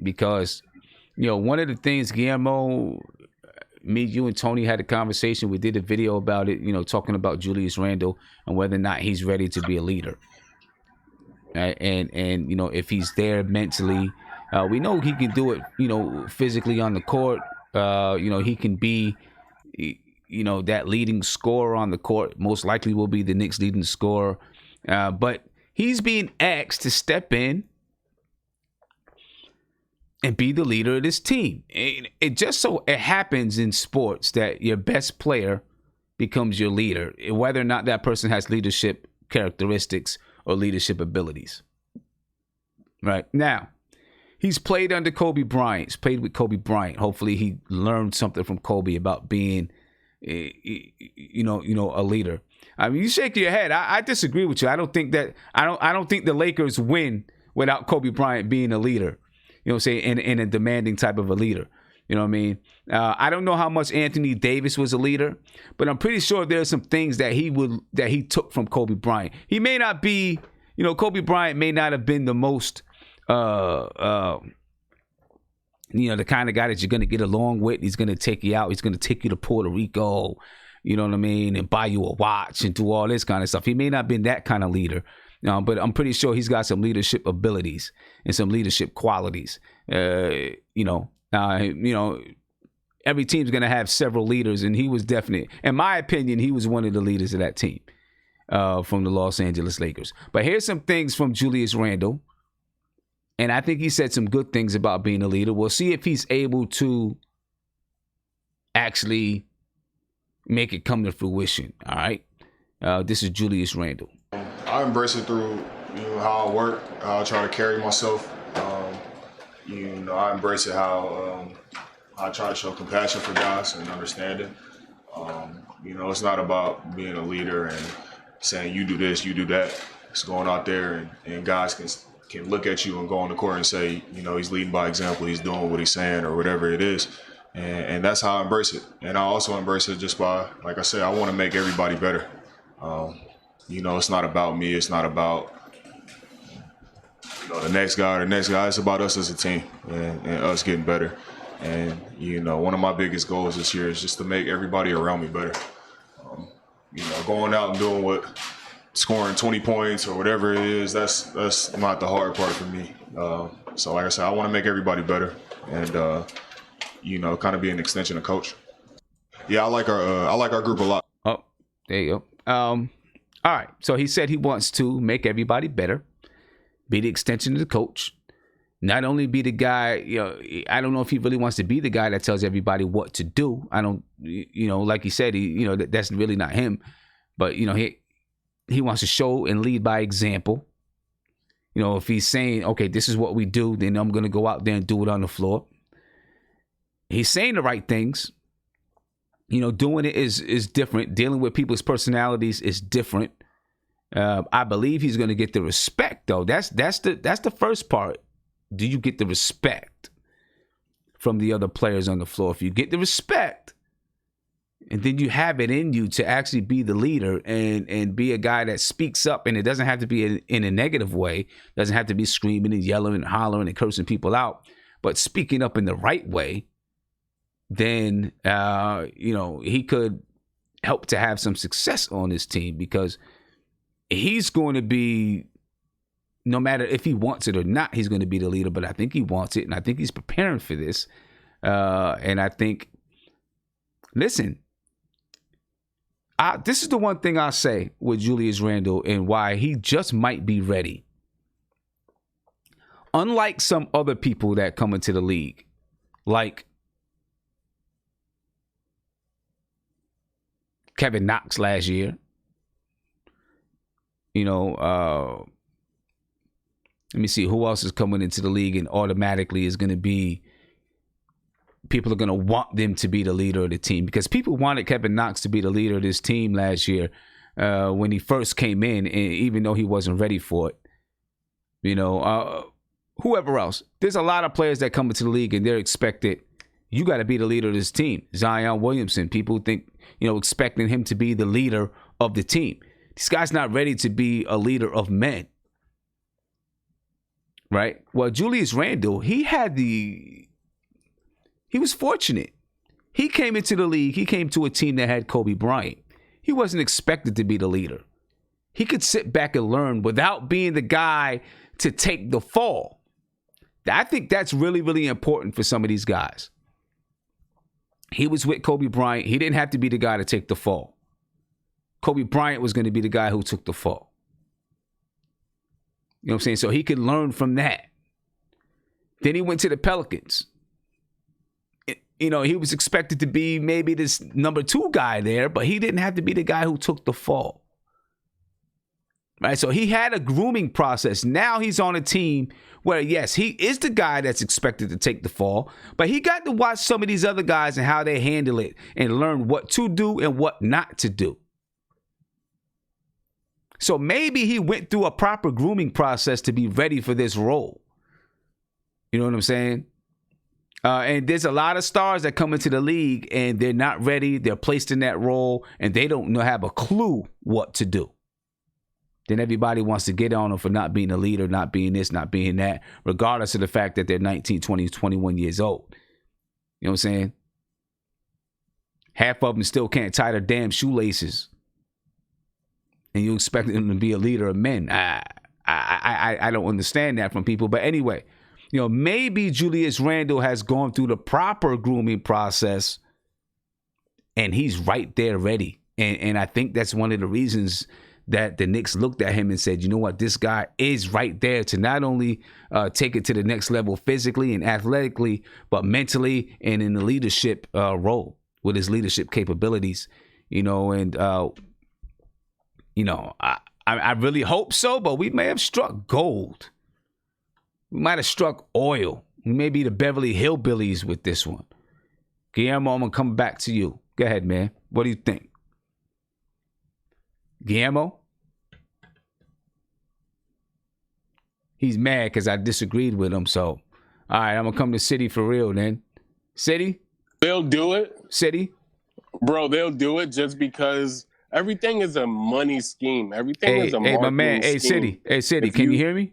because one of the things, Guillermo, me, you, and Tony had a conversation. We did a video about it. Talking about Julius Randle and whether or not he's ready to be a leader, and if he's there mentally. We know he can do it, physically on the court. He can be, that leading scorer on the court. Most likely will be the Knicks' leading scorer. But he's being asked to step in and be the leader of this team. It just so it happens in sports that your best player becomes your leader, whether or not that person has leadership characteristics or leadership abilities. Right now. He's played under Kobe Bryant. He's played with Kobe Bryant. Hopefully, he learned something from Kobe about being, a leader. I mean, you shake your head. I disagree with you. I don't think the Lakers win without Kobe Bryant being a leader. You know what I'm saying? In a demanding type of a leader. You know what I mean? I don't know how much Anthony Davis was a leader, but I'm pretty sure there's some things that he took from Kobe Bryant. He may not be, Kobe Bryant may not have been the most. The kind of guy that you're going to get along with. He's going to take you out. He's going to take you to Puerto Rico, you know what I mean, and buy you a watch and do all this kind of stuff. He may not have been that kind of leader, but I'm pretty sure he's got some leadership abilities and some leadership qualities. Every team's going to have several leaders, and he was definitely, in my opinion, he was one of the leaders of that team from the Los Angeles Lakers. But here's some things from Julius Randle. And I think he said some good things about being a leader. We'll see if he's able to actually make it come to fruition. All right. This is Julius Randle. I embrace it through how I work, how I try to carry myself. I embrace it how I try to show compassion for guys and understanding. It's not about being a leader and saying you do this, you do that. It's going out there and guys can look at you and go on the court and say, he's leading by example, he's doing what he's saying or whatever it is. And that's how I embrace it. And I also embrace it just by, like I said, I want to make everybody better. It's not about me. It's not about, the next guy or the next guy. It's about us as a team and us getting better. And, one of my biggest goals this year is just to make everybody around me better. Going out and doing scoring 20 points or whatever it is, that's not the hard part for me. So like I said, I want to make everybody better and, kind of be an extension of coach. Yeah, I like our group a lot. Oh, there you go. All right. So he said he wants to make everybody better, be the extension of the coach, not only be the guy, I don't know if he really wants to be the guy that tells everybody what to do. I don't, like he said, that's really not him, but, he wants to show and lead by example. If he's saying, okay, this is what we do, then I'm going to go out there and do it on the floor. He's saying the right things. doing it is different. Dealing with people's personalities is different. I believe he's going to get the respect, though. That's the first part. Do you get the respect from the other players on the floor? If you get the respect, and then you have it in you to actually be the leader and be a guy that speaks up, and it doesn't have to be in a negative way. It doesn't have to be screaming and yelling and hollering and cursing people out, but speaking up in the right way, then, he could help to have some success on his team, because he's going to be, no matter if he wants it or not, he's going to be the leader. But I think he wants it, and I think he's preparing for this. And I think, listen, this is the one thing I'll say with Julius Randle and why he just might be ready. Unlike some other people that come into the league, like Kevin Knox last year, let me see who else is coming into the league and automatically is going to be, people are going to want them to be the leader of the team, because people wanted Kevin Knox to be the leader of this team last year when he first came in, and even though he wasn't ready for it. Whoever else. There's a lot of players that come into the league and they're expected, you got to be the leader of this team. Zion Williamson, people think, expecting him to be the leader of the team. This guy's not ready to be a leader of men. Right? Well, Julius Randle, he was fortunate. He came into the league. He came to a team that had Kobe Bryant. He wasn't expected to be the leader. He could sit back and learn without being the guy to take the fall. I think that's really, really important for some of these guys. He was with Kobe Bryant. He didn't have to be the guy to take the fall. Kobe Bryant was going to be the guy who took the fall. You know what I'm saying? So he could learn from that. Then he went to the Pelicans. He was expected to be maybe this number 2 guy there, but he didn't have to be the guy who took the fall. Right? So he had a grooming process. Now he's on a team where, yes, he is the guy that's expected to take the fall, but he got to watch some of these other guys and how they handle it and learn what to do and what not to do. So maybe he went through a proper grooming process to be ready for this role. You know what I'm saying? And there's a lot of stars that come into the league and they're not ready. They're placed in that role and they don't have a clue what to do. Then everybody wants to get on them for not being a leader, not being this, not being that, regardless of the fact that they're 19, 20, 21 years old. You know what I'm saying? Half of them still can't tie their damn shoelaces. And you expect them to be a leader of men. I don't understand that from people. But anyway, maybe Julius Randle has gone through the proper grooming process and he's right there ready. And I think that's one of the reasons that the Knicks looked at him and said, you know what, this guy is right there to not only take it to the next level physically and athletically, but mentally and in the leadership role with his leadership capabilities, I really hope so, but we may have struck gold. We might have struck oil. We may be the Beverly Hillbillies with this one. Guillermo, I'm going to come back to you. Go ahead, man. What do you think? Guillermo? He's mad because I disagreed with him. So, all right, I'm going to come to City for real then. City? They'll do it. City? Bro, they'll do it just because everything is a money scheme. Everything is a marketing my man. scheme. Hey, City, can you hear me?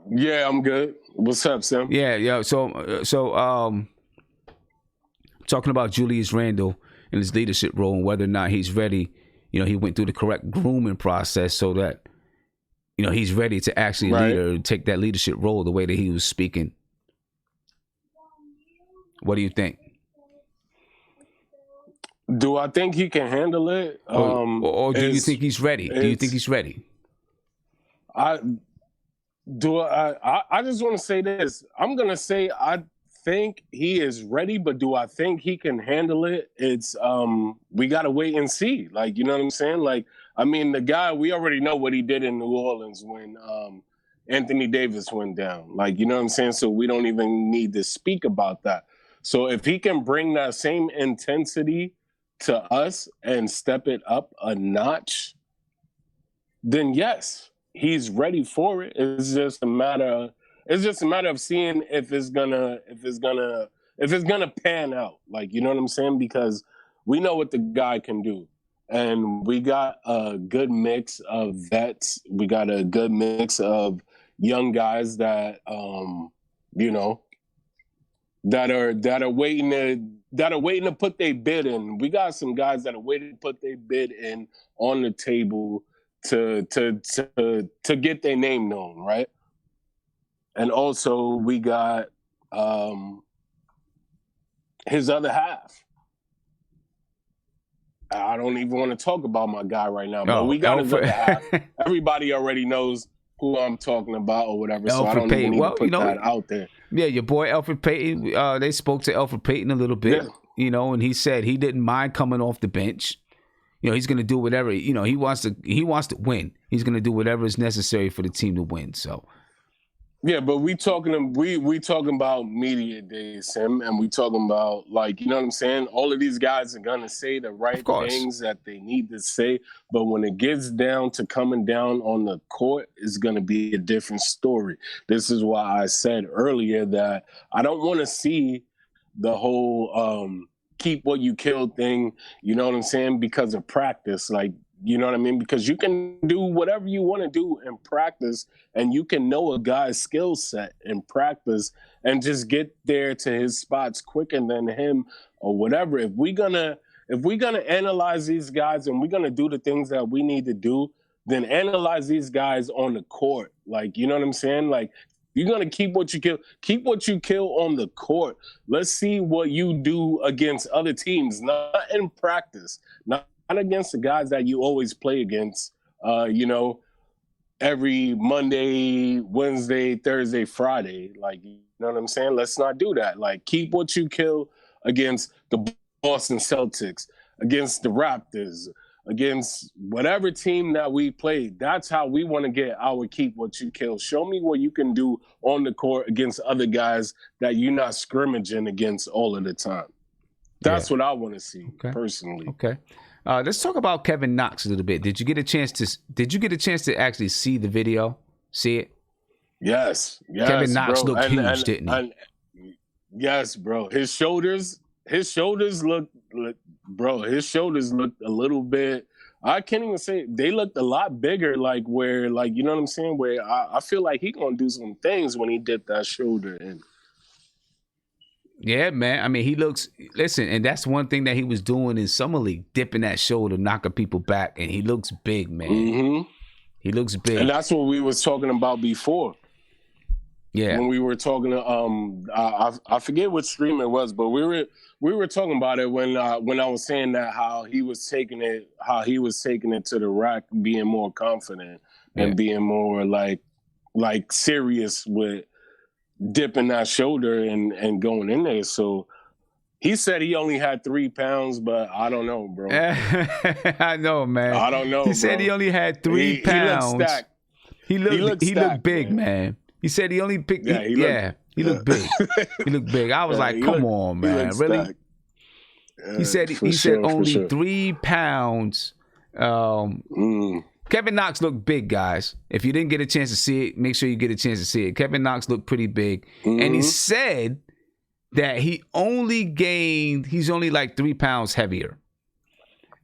Yeah, I'm good. What's up, Sam? Yeah. So, talking about Julius Randle and his leadership role and whether or not he's ready. He went through the correct grooming process so that, he's ready to actually lead or take that leadership role the way that he was speaking. What do you think? Do I think he can handle it? Or do you think he's ready? Do you think he's ready? I just want to say this. I'm going to say I think he is ready, but do I think he can handle it? It's we got to wait and see. Like, you know what I'm saying? Like, I mean, the guy, we already know what he did in New Orleans when Anthony Davis went down. Like, you know what I'm saying? So we don't even need to speak about that. So if he can bring that same intensity to us and step it up a notch, then yes, he's ready for it. It's just a matter of seeing if it's gonna pan out. Like, you know what I'm saying? Because we know what the guy can do. And we got a good mix of vets. We got a good mix of young guys that you know, that are waiting to put their bid in. We got some guys that are waiting to put their bid in on the table to get their name known, right? And also we got his other half. I don't even want to talk about my guy right now, but we got his other half. Everybody already knows who I'm talking about or whatever, so I don't even need to put that out there. Yeah, your boy Elfrid Payton, they spoke to Elfrid Payton a little bit, and he said he didn't mind coming off the bench. He's going to do whatever, he wants to win. He's going to do whatever is necessary for the team to win, so. Yeah, but we talking about media days, Sam, and we talking about, like, you know what I'm saying? All of these guys are gonna say the right things that they need to say, but when it gets down to coming down on the court, it's gonna be a different story. This is why I said earlier that I don't want to see the whole keep what you kill thing. You know what I'm saying? Because of practice, like. You know what I mean? Because you can do whatever you want to do in practice, and you can know a guy's skill set in practice and just get there to his spots quicker than him or whatever. If we're gonna analyze these guys and we're gonna do the things that we need to do, then analyze these guys on the court. Like, you know what I'm saying? Like, you're gonna keep what you kill on the court. Let's see what you do against other teams, not in practice, not against the guys that you always play against, every Monday, Wednesday, Thursday, Friday. Like, you know what I'm saying? Let's not do that. Like, keep what you kill against the Boston Celtics, against the Raptors, against whatever team that we play. That's how we want to get our keep what you kill. Show me what you can do on the court against other guys that you're not scrimmaging against all of the time. That's what I want to see personally. Okay. Let's talk about Kevin Knox a little bit. Did you get a chance to actually see the video? See it? Yes. Kevin Knox bro. looked huge, didn't he? Yes, bro. His shoulders looked a little bit. I can't even say they looked a lot bigger. Like, where, like, you know what I'm saying? Where I feel like he gonna do some things when he did that shoulder in. Yeah, man. I mean, and that's one thing that he was doing in Summer League, dipping that shoulder, knocking people back, and he looks big, man. Mm-hmm. He looks big. And that's what we was talking about before. Yeah. When we were talking to I forget what stream it was, but we were talking about it when I was saying that how he was taking it to the rack, being more confident and being more like serious with dipping that shoulder and going in there. So he said he only had 3 pounds, but I don't know, bro. I know, man. I don't know. He said he only had 3 pounds. He looked stacked. He looked big, man. He said he only picked. He looked big. He looked big. I was like, come on, man, really? He said only 3 pounds. Kevin Knox looked big, guys. If you didn't get a chance to see it, make sure you get a chance to see it. Kevin Knox looked pretty big. Mm-hmm. And he said that he's only like 3 pounds heavier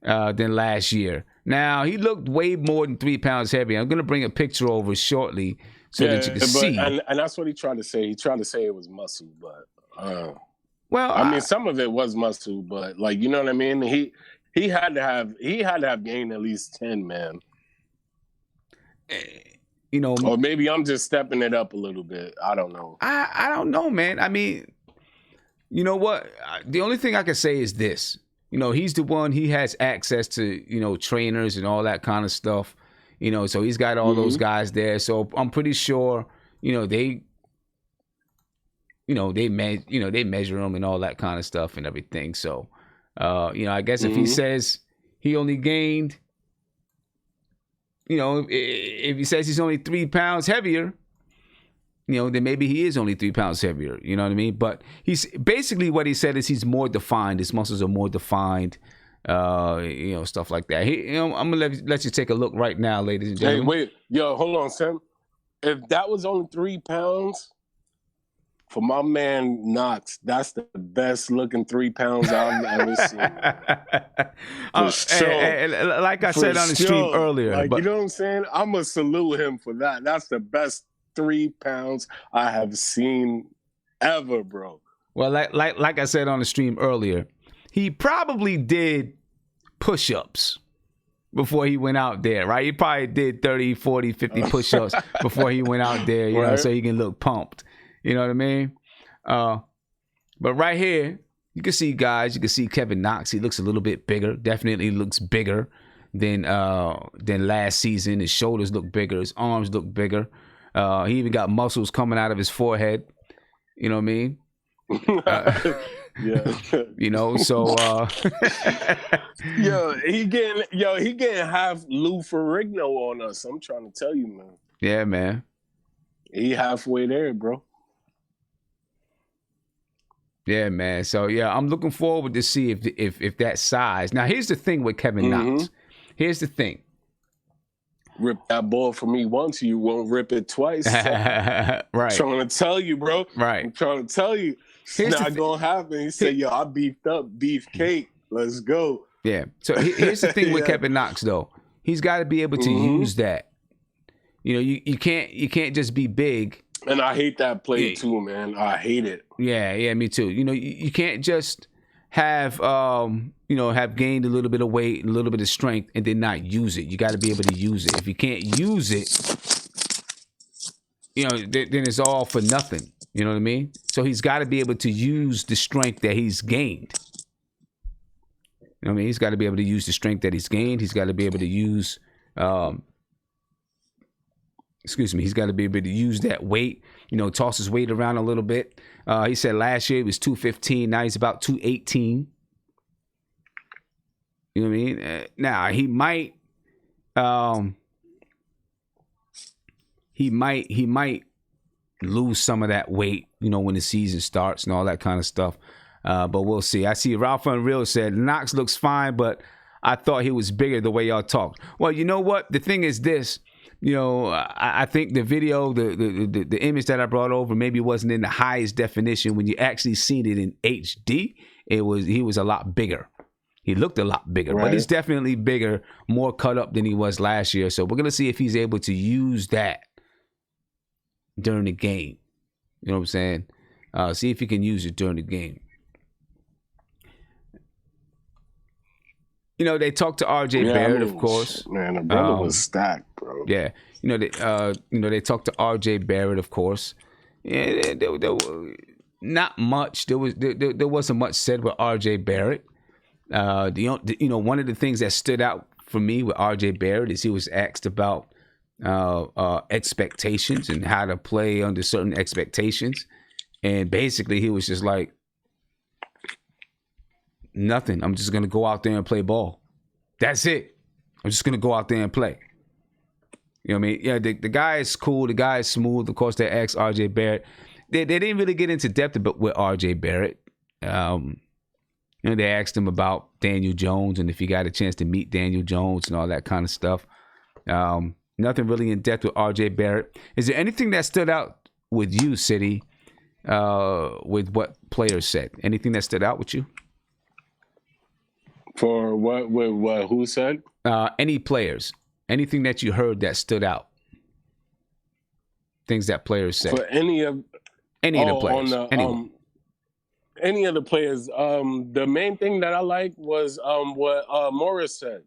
than last year. Now, he looked way more than 3 pounds heavier. I'm going to bring a picture over shortly so that you can see. And that's what he tried to say. He tried to say it was muscle, but well, I mean, some of it was muscle, but, like, you know what I mean? He had to have gained at least 10, man. You know, or maybe I'm just stepping it up a little bit. I don't know. I don't know, man. I mean, you know what? The only thing I can say is this. You know, he's the one. He has access to, trainers and all that kind of stuff. So he's got all those guys there. So I'm pretty sure, they measure him and all that kind of stuff and everything. So, I guess if he says he only gained, if he says he's only 3 pounds heavier, then maybe he is only 3 pounds heavier. You know what I mean? But he's basically what he said is he's more defined. His muscles are more defined. Stuff like that. I'm gonna let you take a look right now, ladies and gentlemen. Hey, wait, yo, hold on, Sam. If that was only 3 pounds, for my man Knox, that's the best looking 3 pounds I've ever seen. Sure. Like I said on the stream earlier, like, you know what I'm saying? I'm gonna salute him for that. That's the best 3 pounds I have seen ever, bro. Well, like I said on the stream earlier, he probably did push-ups before he went out there, right? He probably did 30, 40, 50 push-ups before he went out there, you know, so he can look pumped. You know what I mean? But right here, you can see Kevin Knox. He looks a little bit bigger. Definitely looks bigger than last season. His shoulders look bigger. His arms look bigger. He even got muscles coming out of his forehead. You know what I mean? Yeah. So he getting half Lou Ferrigno on us. I'm trying to tell you, man. Yeah, man. He halfway there, bro. Yeah, man. So yeah, I'm looking forward to see if that size. Now, here's the thing with Kevin Knox. Here's the thing. Rip that ball for me once, you won't rip it twice. Right. I'm trying to tell you, bro. Right. I'm trying to tell you. It's not going to happen. He said, yo, I beefed up beefcake. Let's go. Yeah. So here's the thing with Kevin Knox, though. He's got to be able to use that. You can't just be big. And I hate that play too, man. I hate it. Yeah, me too. You can't just have gained a little bit of weight and a little bit of strength and then not use it. You got to be able to use it. If you can't use it, then it's all for nothing. You know what I mean? So he's got to be able to use the strength that he's gained. You know what I mean? He's got to be able to use the strength that he's gained. He's got to be able to use, he's got to be able to use that weight, toss his weight around a little bit. He said last year he was 215. Now he's about 218. You know what I mean? Now he might lose some of that weight, when the season starts and all that kind of stuff. But we'll see. I see Ralph Unreal said Knox looks fine, but I thought he was bigger the way y'all talked. Well, you know what? The thing is this. I think the video, the image that I brought over maybe wasn't in the highest definition. When you actually seen it in HD, he was a lot bigger. He looked a lot bigger, but he's definitely bigger, more cut up than he was last year. So we're gonna see if he's able to use that during the game. You know what I'm saying? See if he can use it during the game. They talked to RJ Barrett, of course. Man, the brother was stacked, bro. Yeah. They talked to RJ Barrett, of course. Yeah, there not much. There wasn't much said with RJ Barrett. One of the things that stood out for me with RJ Barrett is he was asked about expectations and how to play under certain expectations. And basically he was just like, nothing. I'm just going to go out there and play ball. That's it. I'm just going to go out there and play. You know what I mean? Yeah, the guy is cool. The guy is smooth. Of course, they asked RJ Barrett. They didn't really get into depth with RJ Barrett. They asked him about Daniel Jones and if he got a chance to meet Daniel Jones and all that kind of stuff. Nothing really in depth with RJ Barrett. Is there anything that stood out with you, City, with what players said? Anything that stood out with you? For what who said? Any players. Anything that you heard that stood out. Things that players said. For any of the players. Any of the players. The main thing that I liked was what Morris said.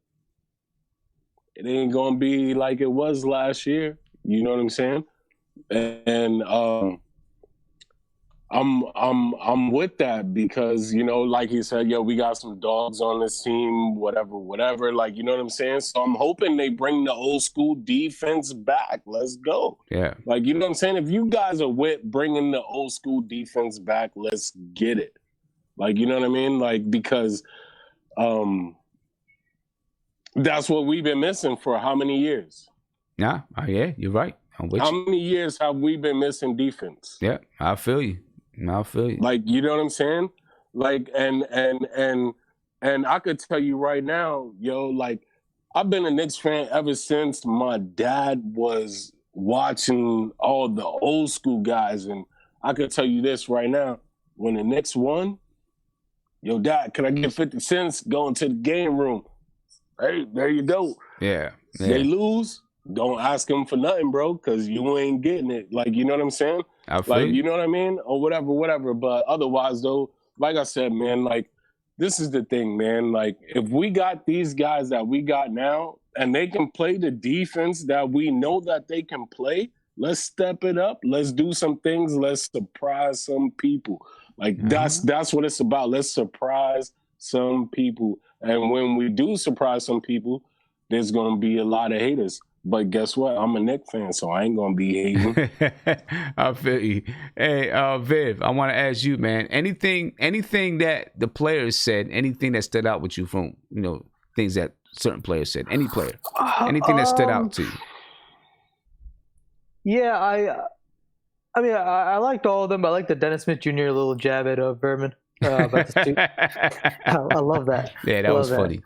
It ain't gonna be like it was last year. You know what I'm saying? And I'm with that because, like he said, we got some dogs on this team, whatever. Like, you know what I'm saying? So I'm hoping they bring the old school defense back. Let's go. Yeah. Like, you know what I'm saying? If you guys are with bringing the old school defense back, let's get it. Like, you know what I mean? Like, because that's what we've been missing for how many years? Yeah, you're right. I'm with How you. many years have we been missing defense? Yeah, I feel you. Like, you know what I'm saying? Like, and I could tell you right now, yo, like, I've been a Knicks fan ever since my dad was watching all the old school guys. And I could tell you this right now, when the Knicks won, yo, Dad, can I get 50 cents going to the game room? Hey, there you go. Yeah. They lose, don't ask them for nothing, bro, because you ain't getting it. Like, you know what I'm saying? I feel Like, you. you know what I mean? Or whatever. But otherwise, though, like I said, man, like, this is the thing, man. Like, if we got these guys that we got now and they can play the defense that we know that they can play, let's step it up. Let's do some things. Let's surprise some people. Like, that's what it's about. Let's surprise some people. And when we do surprise some people, there's going to be a lot of haters. But guess what? I'm a Knicks fan, so I ain't going to be hating. I feel you. Hey, Viv, I want to ask you, man, anything that the players said, anything that stood out with you from, things that certain players said, any player, anything that stood out to you? Yeah, I mean, I liked all of them. I liked the Dennis Smith Jr. little jab at Vermin. I love that. Yeah, that was funny.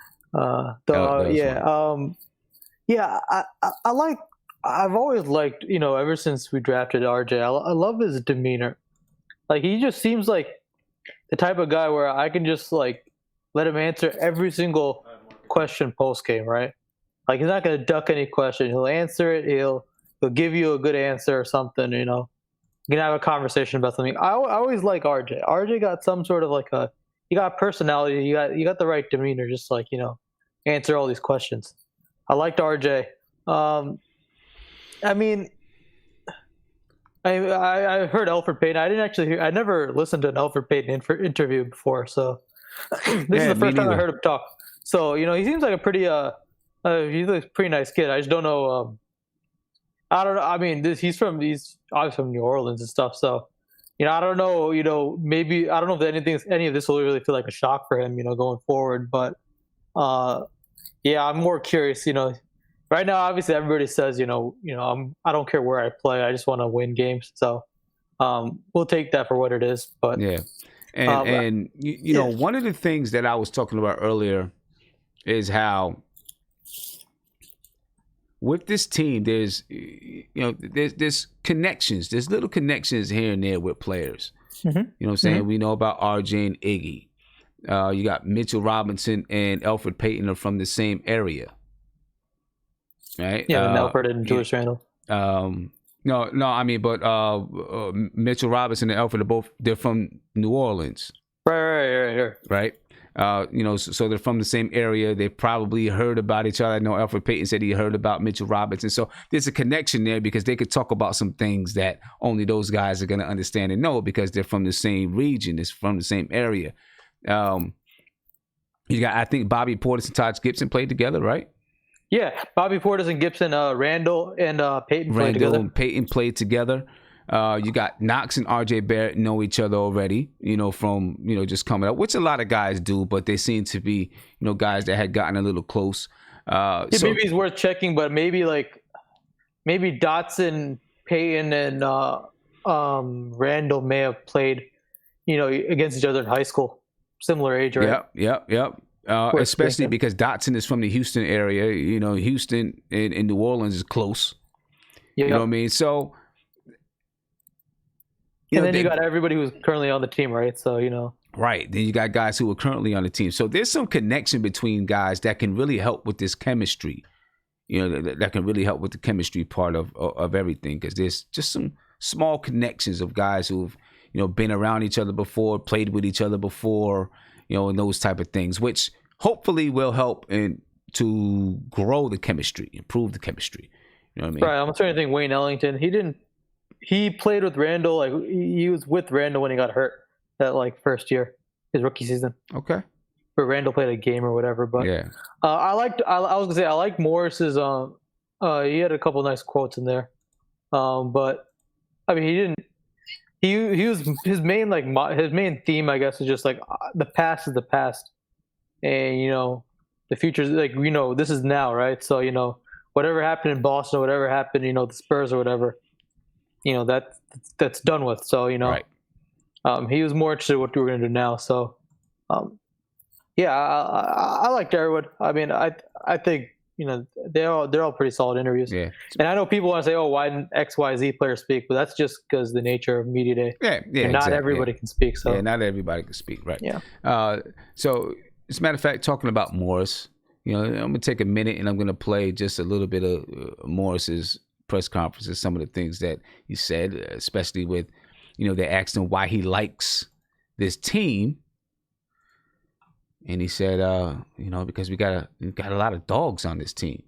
I've always liked, ever since we drafted RJ, I love his demeanor. Like, he just seems like the type of guy where I can just, like, let him answer every single question post-game, right? Like, he's not going to duck any question. He'll answer it. He'll give you a good answer or something, You can have a conversation about something. I always like RJ. RJ got some sort of like you got personality. You got the right demeanor. Just like answer all these questions. I liked RJ. I mean, I heard Elfrid Payton. I didn't actually hear. I never listened to an Elfrid Payton interview before. So this is the first time I heard him talk. So he seems like a pretty he's a pretty nice kid. I just don't know. I don't know. I mean, he's obviously from New Orleans and stuff. So, I don't know. Maybe I don't know if any of this will really feel like a shock for him, going forward. But, yeah, I'm more curious. Right now, obviously, everybody says, I don't care where I play. I just want to win games. So, we'll take that for what it is. But yeah, and one of the things that I was talking about earlier is how, with this team, there's connections. There's little connections here and there with players. Mm-hmm. You know what I'm saying? We know about RJ and Iggy. You got Mitchell Robinson and Elfrid Payton are from the same area, right? Yeah, Elfrid and Julius Randle. No, I mean, but Mitchell Robinson and Elfrid they're from New Orleans. Right. So they're from the same area. They probably heard about each other. I know Elfrid Payton said he heard about Mitchell Robinson. So there's a connection there because they could talk about some things that only those guys are going to understand and know because they're from the same region. It's from the same area. You got, I think, Bobby Portis and Taj Gibson played together, right? Yeah, Bobby Portis and Gibson, Randall and Payton played together. Randall and Payton played together. You got Knox and RJ Barrett know each other already, from, just coming up, which a lot of guys do, but they seem to be, guys that had gotten a little close. Maybe it's worth checking, but maybe Dotson, Payton, and Randall may have played, against each other in high school. Similar age, right? Yep. Especially because Dotson is from the Houston area. Houston and New Orleans is close. Yep. You know what I mean? So... And then you got everybody who's currently on the team, right? So, Right. Then you got guys who are currently on the team. So there's some connection between guys that can really help with this chemistry. That can really help with the chemistry part of everything. Because there's just some small connections of guys who've, been around each other before, played with each other before, and those type of things, which hopefully will help to grow the chemistry, improve the chemistry. You know what I mean? Right. I'm trying to think Wayne Ellington. He played with Randall. Like, he was with Randall when he got hurt that first year, his rookie season. Okay. Where Randall played a game or whatever. But yeah, I was gonna say I like Morris's. He had a couple nice quotes in there. But I mean, he didn't. He was his main his main theme, I guess, is just the past is the past, and the future is this is now, right? So whatever happened in Boston, whatever happened, the Spurs or whatever, that's done with. So Right. he was more interested in what we were going to do now. So yeah, I like Darwood. I mean, I think they're all pretty solid interviews. Yeah. And I know people want to say, "Oh, why didn't XYZ player speak?" But that's just because the nature of media day. Yeah, and not everybody can speak. So yeah, not everybody can speak, right? Yeah. So as a matter of fact, talking about Morris, I'm gonna take a minute and I'm gonna play just a little bit of Morris's press conferences, some of the things that he said, especially with, they asked him why he likes this team. And he said, because we got a lot of dogs on this team.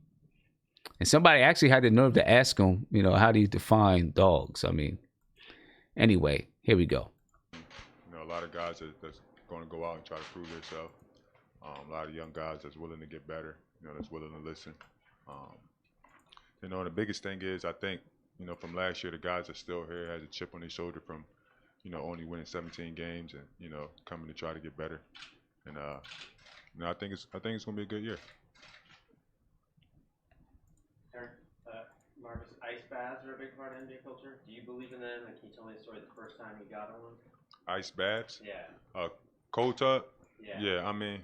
And somebody actually had the nerve to ask him, how do you define dogs? I mean, anyway, here we go. A lot of guys that's going to go out and try to prove themselves. A lot of young guys that's willing to get better, that's willing to listen. And the biggest thing is, I think, from last year, the guys that still here has a chip on their shoulder from, only winning 17 games and, coming to try to get better. And I think it's going to be a good year. Marcus, ice baths are a big part of NBA culture. Do you believe in them? And can you tell me the story the first time you got on one? Ice baths? Yeah. Cold tub? Yeah. Yeah, I mean,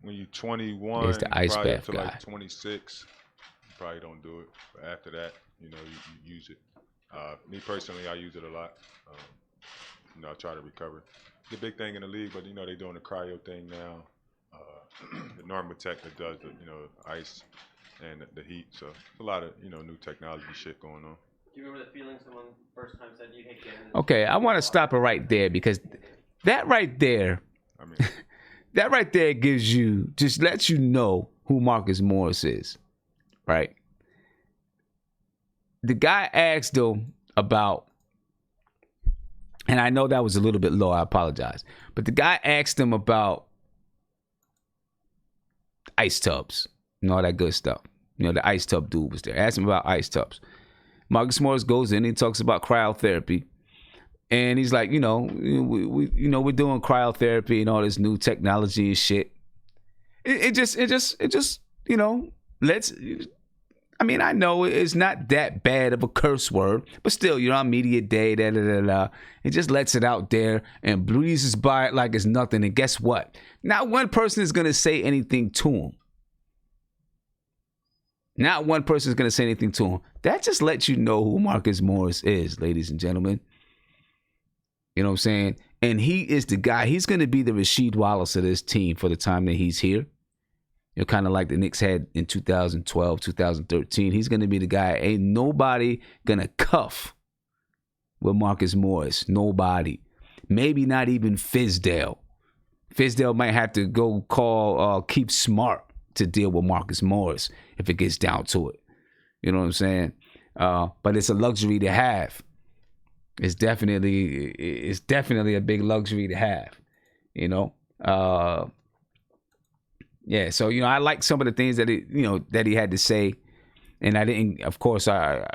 when you're 21, Here's the ice probably bath up to guy. like 26, you probably don't do it. But after that, you use it. Me personally, I use it a lot. I try to recover. The big thing in the league, but they're doing the cryo thing now. The Normatech that does the ice and the heat. So it's a lot of new technology shit going on. Do you remember the feeling someone first time said you hate getting in? Okay, I want to stop it right there because that right there, that right there just lets you know who Marcus Morris is, right? The guy asked him about, and I know that was a little bit low, I apologize, but the guy asked him about ice tubs and all that good stuff. The ice tub dude was there. Asked him about ice tubs. Marcus Morris goes in and he talks about cryotherapy. And he's like, we're doing cryotherapy and all this new technology and shit. It just lets, I mean, I know it's not that bad of a curse word, but still, you're on media day, it just lets it out there and breezes by it like it's nothing. And guess what? Not one person is going to say anything to him. Not one person is going to say anything to him. That just lets you know who Marcus Morris is, ladies and gentlemen. You know what I'm saying? And he is the guy. He's going to be the Rasheed Wallace of this team for the time that he's here. Kind of like the Knicks had in 2012, 2013. He's going to be the guy. Ain't nobody going to cuff with Marcus Morris. Nobody. Maybe not even Fizdale. Fizdale might have to go call Keep Smart to deal with Marcus Morris if it gets down to it. You know what I'm saying? But it's a luxury to have. It's definitely a big luxury to have. Yeah, so I like some of the things that he had to say, and I didn't. Of course, I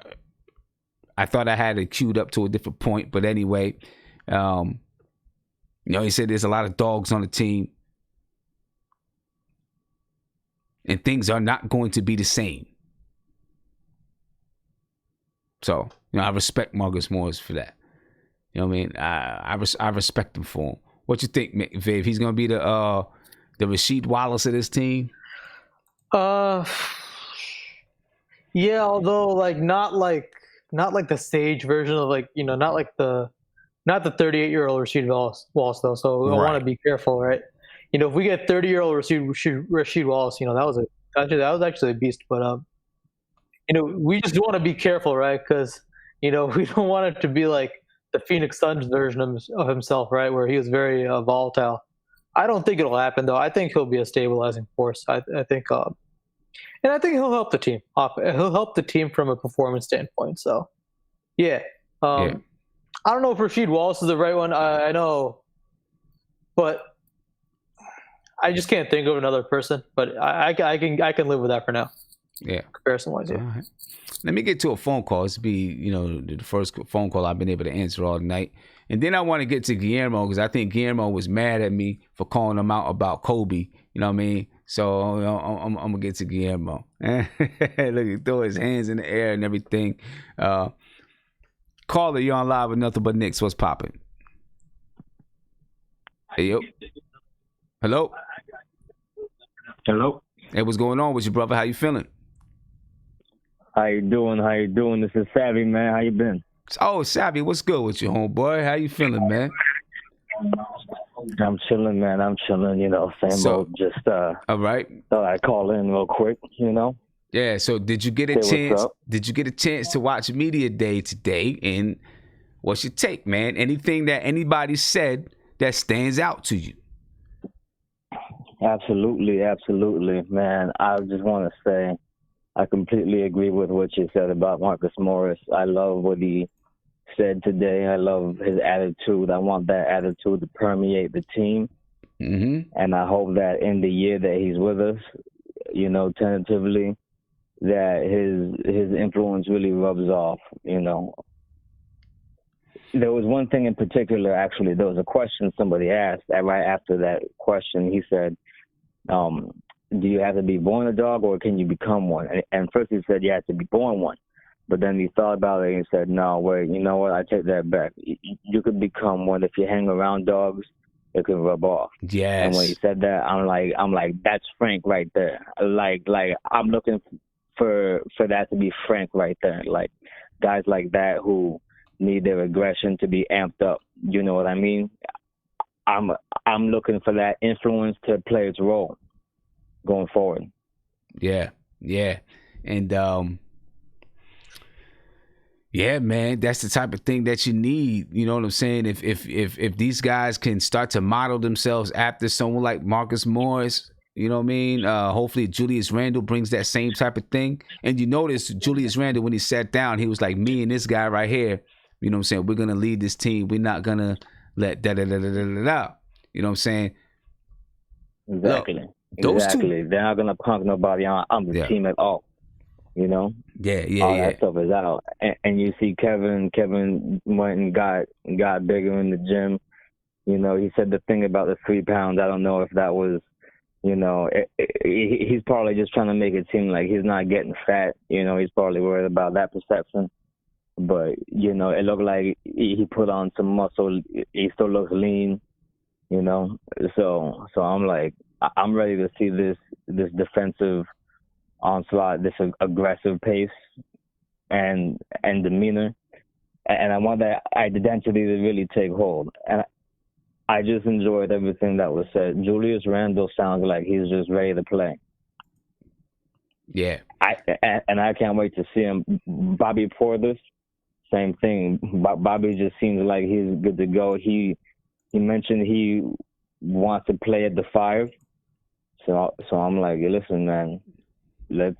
thought I had it queued up to a different point, but anyway, he said there's a lot of dogs on the team, and things are not going to be the same. So I respect Marcus Morris for that. You know what I mean? I respect him for him. What you think, Viv? He's gonna be the Rasheed Wallace of this team? Yeah, although not like the stage version of not the 38-year-old Rasheed Wallace though. So I want to be careful, right? If we get 30-year-old Rasheed Wallace, that was actually a beast. But we just want to be careful, right? Because we don't want it to be like the Phoenix Suns version of himself, right? Where he was very volatile. I don't think it'll happen though. I think he'll be a stabilizing force. I think, and I think he'll help the team. He'll help the team from a performance standpoint. So, yeah. I don't know if Rasheed Wallace is the right one. I know, but I just can't think of another person. But I can live with that for now. Yeah. Comparison wise, yeah. All right. Let me get to a phone call. This will be, the first phone call I've been able to answer all night. And then I want to get to Guillermo because I think Guillermo was mad at me for calling him out about Kobe. You know what I mean? So I'm gonna get to Guillermo. Look, he throw his hands in the air and everything. Caller, you're on live with Nothing But Knicks. What's popping? Hey, yo. Hello. Hello. Hey, what's going on with you, brother? How you feeling? How you doing? How you doing? This is Savvy, man. How you been? Oh, Savvy, what's good with you, homeboy? How you feeling, man? I'm chilling, man. I'm chilling. You know, same old. Just all right. Thought I'd call in real quick. You know. Yeah. So, did you get a chance? Did you get a chance to watch Media Day today? And what's your take, man? Anything that anybody said that stands out to you? Absolutely, man. I just want to say I completely agree with what you said about Marcus Morris. I love what he said today. I love his attitude. I want that attitude to permeate the team. Mm-hmm. And I hope that in the year that he's with us, you know, tentatively, that his influence really rubs off, you know. There was one thing in particular, actually. There was a question somebody asked. Right after that question, he said, do you have to be born a dog or can you become one? And first he said you have to be born one. But then he thought about it and he said, no, wait, you know what? I take that back. You could become one if you hang around dogs. It can rub off. Yes. And when he said that, I'm like, that's Frank right there. Like I'm looking for that to be Frank right there. Like guys like that who need their aggression to be amped up. You know what I mean? I'm looking for that influence to play its role going forward. Yeah. And yeah, man, that's the type of thing that you need. You know what I'm saying? If these guys can start to model themselves after someone like Marcus Morris, you know what I mean? Hopefully Julius Randle brings that same type of thing. And you notice Julius Randle, when he sat down, he was like, me and this guy right here, you know what I'm saying? We're going to lead this team. We're not going to let da-da-da-da-da-da-da. You know what I'm saying? Exactly. Look, those two. They're not going to punk nobody on the team at all. You know? Yeah. All that stuff is out. And you see Kevin went and got bigger in the gym. You know, he said the thing about the 3 pounds. I don't know if that was, you know, he's probably just trying to make it seem like he's not getting fat. You know, he's probably worried about that perception. But, you know, it looked like he put on some muscle. He still looks lean, you know. So I'm like, I'm ready to see this defensive onslaught, this aggressive pace and demeanor. And I want that identity to really take hold. And I just enjoyed everything that was said. Julius Randle sounds like he's just ready to play. Yeah. I can't wait to see him. Bobby Portis, same thing. Bobby just seems like he's good to go. He mentioned he wants to play at the 5. So I'm like, listen, man, let's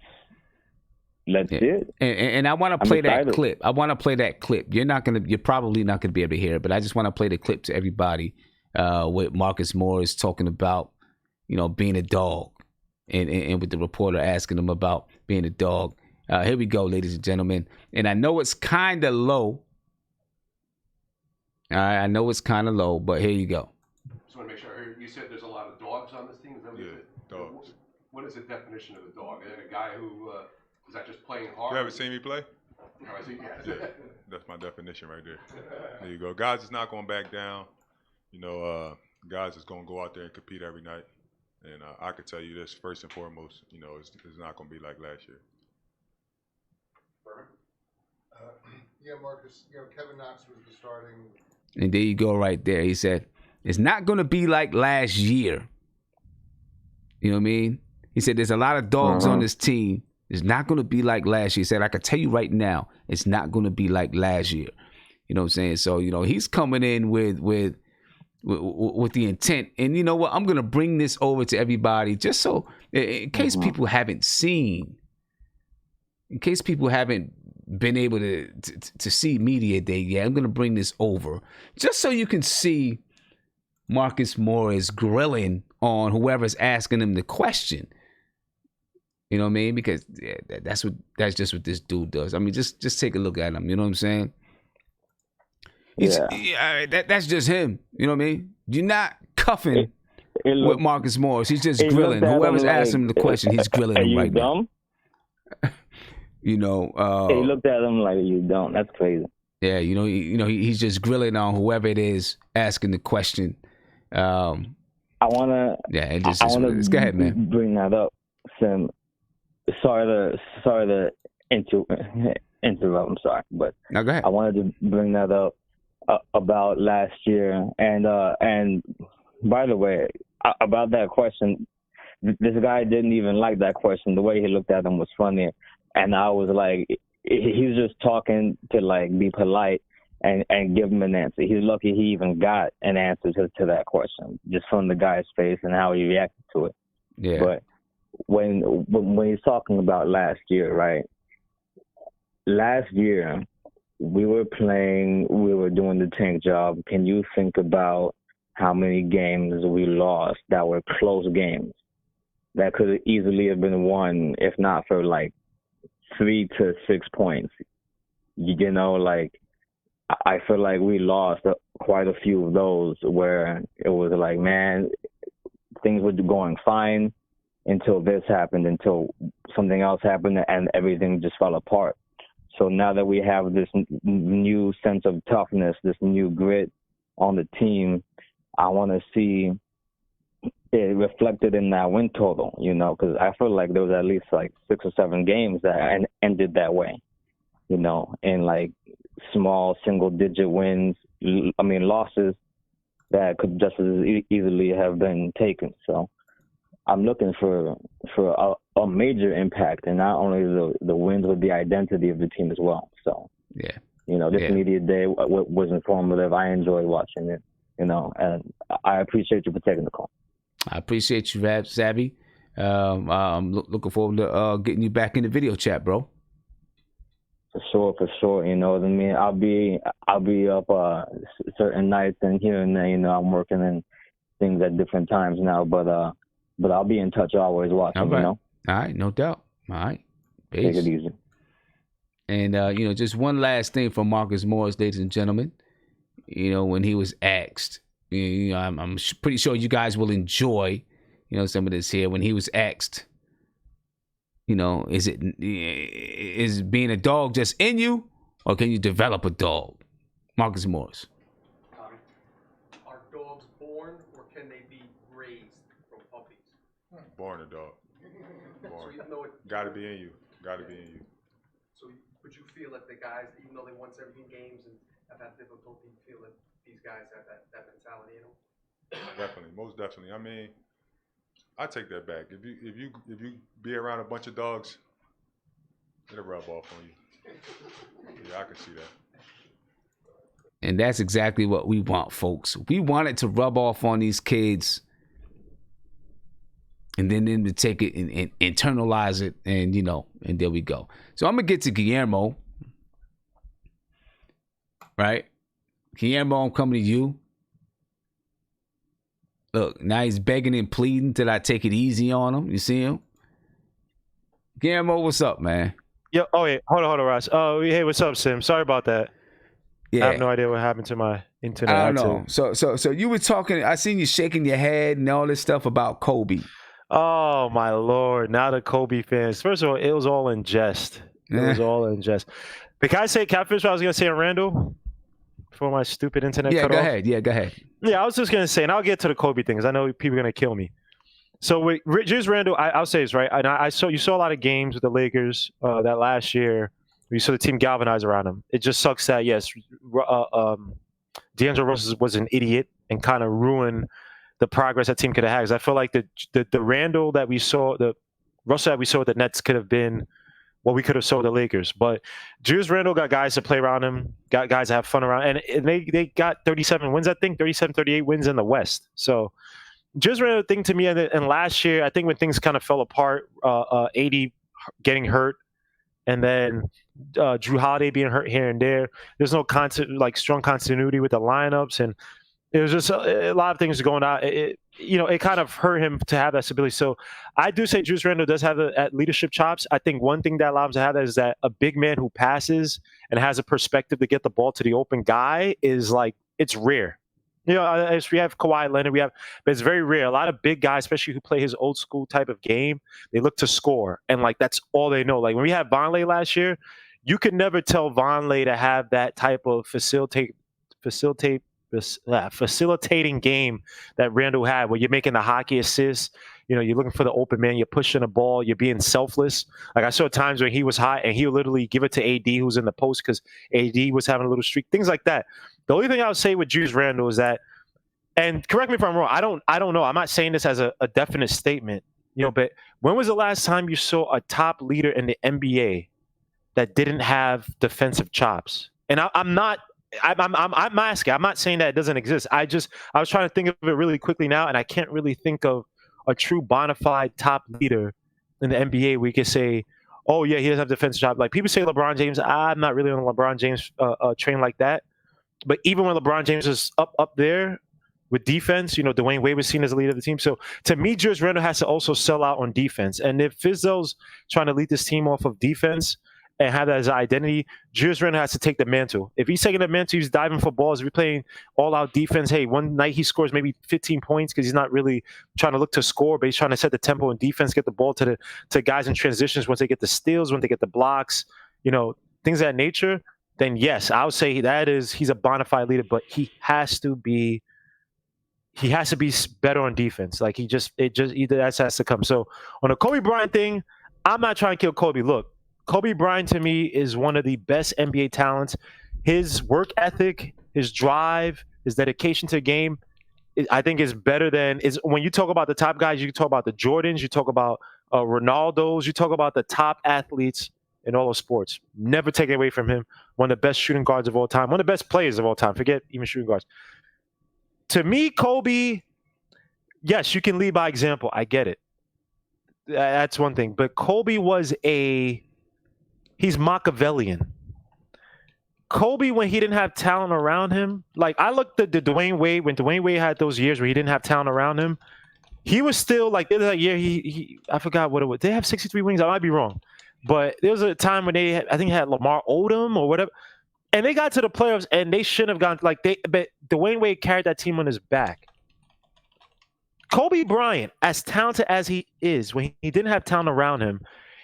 see it. And I want to play that clip. I want to play that clip. You're probably not gonna be able to hear it, but I just want to play the clip to everybody with Marcus Morris talking about, you know, being a dog, and with the reporter asking him about being a dog. Here we go, ladies and gentlemen. And I know it's kind of low. All right, I know it's kind of low, but here you go. Just want to make sure. You said there's a lot of dogs on this team. Is that what you said? Dogs. What is the definition of a dog? Is that a guy who is that just playing hard? You ever seen me play? No, I see. Yeah, that's my definition right there. There you go. Guys is not going to back down. You know, guys is going to go out there and compete every night. And I could tell you this, first and foremost, you know, it's not going to be like last year. Yeah, Marcus, you know, Kevin Knox was the starting. And there you go right there. He said, it's not going to be like last year. You know what I mean? He said, there's a lot of dogs on this team. It's not going to be like last year. He said, I can tell you right now, it's not going to be like last year. You know what I'm saying? So, you know, he's coming in with the intent. And you know what? I'm going to bring this over to everybody just so, in case people haven't seen, in case people haven't been able to see Media Day yet, I'm going to bring this over just so you can see Marcus Morris grilling on whoever's asking him the question. You know what I mean? Because that's just what this dude does. I mean, just take a look at him. You know what I'm saying? That's just him. You know what I mean? You're not cuffing with Marcus Morris. He's just he grilling. looked at Whoever's him asking him the question, he's grilling Are him you right dumb? now. You know, He looked at him like, you don't. That's crazy. yeah, he's just grilling on whoever it is asking the question. I wanna. Yeah, it just I is what wanna it is. Go ahead, man. bring that up, Sim. Sorry to interrupt. I'm sorry, but No, go ahead. I wanted to bring that up about last year. And by the way, about that question, this guy didn't even like that question. The way he looked at him was funny, and I was like, he was just talking to like be polite and give him an answer. He's lucky he even got an answer to that question just from the guy's face and how he reacted to it. Yeah. But when he's talking about last year, right? Last year, we were doing the tank job. Can you think about how many games we lost that were close games that could easily have been won if not for like 3 to 6 points? You know, like I feel like we lost quite a few of those where it was like, man, things were going fine until this happened, until something else happened, and everything just fell apart. So now that we have this new sense of toughness, this new grit on the team, I want to see it reflected in that win total, you know, because I feel like there was at least like 6 or 7 games that ended that way, you know, in like small single-digit wins, losses that could just as easily have been taken. So I'm looking for a major impact, and not only the wins, but the identity of the team as well. So yeah, you know, this media day was informative. I enjoyed watching it, you know, and I appreciate you for taking the call. I appreciate you, Zabby. I'm looking forward to getting you back in the video chat, bro. For sure. You know what I mean? I'll be up certain nights, and here and there, you know, I'm working in things at different times now, but I'll be in touch always watching, All right. you know? All right, no doubt. All right. Peace. Take it easy. And, you know, just one last thing from Marcus Morris, ladies and gentlemen. You know, when he was asked, you know, I'm pretty sure you guys will enjoy, you know, some of this here. When he was asked, you know, is being a dog just in you, or can you develop a dog? Marcus Morris. Are dogs born, or can they be raised from puppies? Born a dog. Born. So even though Gotta be in you. Gotta be in you. So would you feel that the guys, even though they won 17 games and have had difficulty, feel that these guys have that mentality in them? Definitely, most definitely. I mean, I take that back. If you be around a bunch of dogs, it'll rub off on you. Yeah, I can see that. And that's exactly what we want, folks. We want it to rub off on these kids, and then them to take it and internalize it, and you know, and there we go. So I'm gonna get to Guillermo. Right? Guillermo, I'm coming to you. Look, now he's begging and pleading that I take it easy on him. You see him? Guillermo, what's up, man? Yo, oh wait, hold on, Ross. Oh, hey, what's up, Sim? Sorry about that. Yeah. I have no idea what happened to my internet. I don't know. So you were talking, I seen you shaking your head and all this stuff about Kobe. Oh my Lord! Now the Kobe fans. First of all, it was all in jest. It was all in jest. But can I finish what I was gonna say on Randall before my stupid internet cut go off? ahead. Yeah, go ahead. Yeah, I was just gonna say, and I'll get to the Kobe things. I know people are gonna kill me. So with Julius Randle, I'll say this right. And you saw a lot of games with the Lakers that last year. You saw the team galvanize around him. It just sucks that D'Angelo Russell was an idiot and kind of ruined the progress that team could have had. Because I feel like the Randle that we saw, the Russell that we saw with the Nets could have been what we could have saw with the Lakers. But Julius Randle got guys to play around him, got guys to have fun around, and they got 37 wins, I think, 37, 38 wins in the West. So Julius Randle thing to me, and last year, I think when things kind of fell apart, AD getting hurt, and then Drew Holiday being hurt here and there, there's no strong continuity with the lineups, and it was just a lot of things going on. It kind of hurt him to have that stability. So I do say Julius Randle does have leadership chops. I think one thing that allows him to have that is that a big man who passes and has a perspective to get the ball to the open guy is like, it's rare. You know, as we have Kawhi Leonard, but it's very rare. A lot of big guys, especially who play his old school type of game, they look to score, and like that's all they know. Like when we had Vonleh last year, you could never tell Vonleh to have that type of facilitating game that Randall had, where you're making the hockey assists. You know, you're looking for the open man, you're pushing the ball, you're being selfless. Like I saw times when he was hot and he would literally give it to AD, who's in the post, because AD was having a little streak, things like that. The only thing I would say with Julius Randle is that, and correct me if I'm wrong, I don't know. I'm not saying this as a definite statement, you know, but when was the last time you saw a top leader in the NBA that didn't have defensive chops? And I'm asking. I'm not saying that it doesn't exist. I was trying to think of it really quickly now, and I can't really think of a true bona fide top leader in the NBA. We could say, oh yeah, he doesn't have defensive chops. Like people say LeBron James. I'm not really on the LeBron James train like that. But even when LeBron James was up there with defense, you know, Dwayne Wade was seen as the leader of the team. So to me, Julius Randle has to also sell out on defense. And if Fizdale's trying to lead this team off of defense and have that as an identity, Julius Randle has to take the mantle. If he's taking the mantle, he's diving for balls. If he's playing all-out defense, hey, one night he scores maybe 15 points because he's not really trying to look to score, but he's trying to set the tempo in defense, get the ball to guys in transitions once they get the steals, when they get the blocks, you know, things of that nature. Then yes, I would say he's a bona fide leader, but he has to be better on defense. Like either that has to come. So on the Kobe Bryant thing, I'm not trying to kill Kobe. Look, Kobe Bryant to me is one of the best NBA talents. His work ethic, his drive, his dedication to the game, I think is better than when you talk about the top guys. You talk about the Jordans, you talk about Ronaldos, you talk about the top athletes in all of sports. Never take it away from him. One of the best shooting guards of all time. One of the best players of all time. Forget even shooting guards. To me, Kobe, yes, you can lead by example. I get it. That's one thing. But Kobe he's Machiavellian. Kobe, when he didn't have talent around him, like I looked at the Dwayne Wade, when Dwayne Wade had those years where he didn't have talent around him, he was still like, there was that year I forgot what it was. They have 63 wings. I might be wrong. But there was a time when I think had Lamar Odom or whatever, and they got to the playoffs and they shouldn't have gone. But Dwayne Wade carried that team on his back. Kobe Bryant, as talented as he is, when he didn't have talent around him,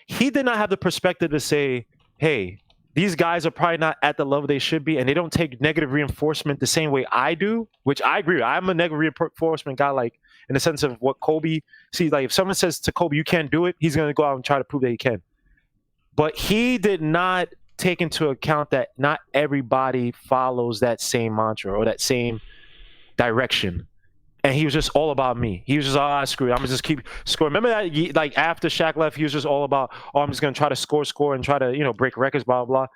he did not have the perspective to say, "Hey, these guys are probably not at the level they should be, and they don't take negative reinforcement the same way I do," which I agree with. I'm a negative reinforcement guy, like in the sense of what Kobe sees. Like if someone says to Kobe, "You can't do it," he's going to go out and try to prove that he can. But he did not take into account that not everybody follows that same mantra or that same direction. And he was just all about me. He was just, screw it. I'm going to just keep scoring. Remember that, like, after Shaq left, he was just all about, I'm just going to try to score, and try to, you know, break records, blah, blah, blah.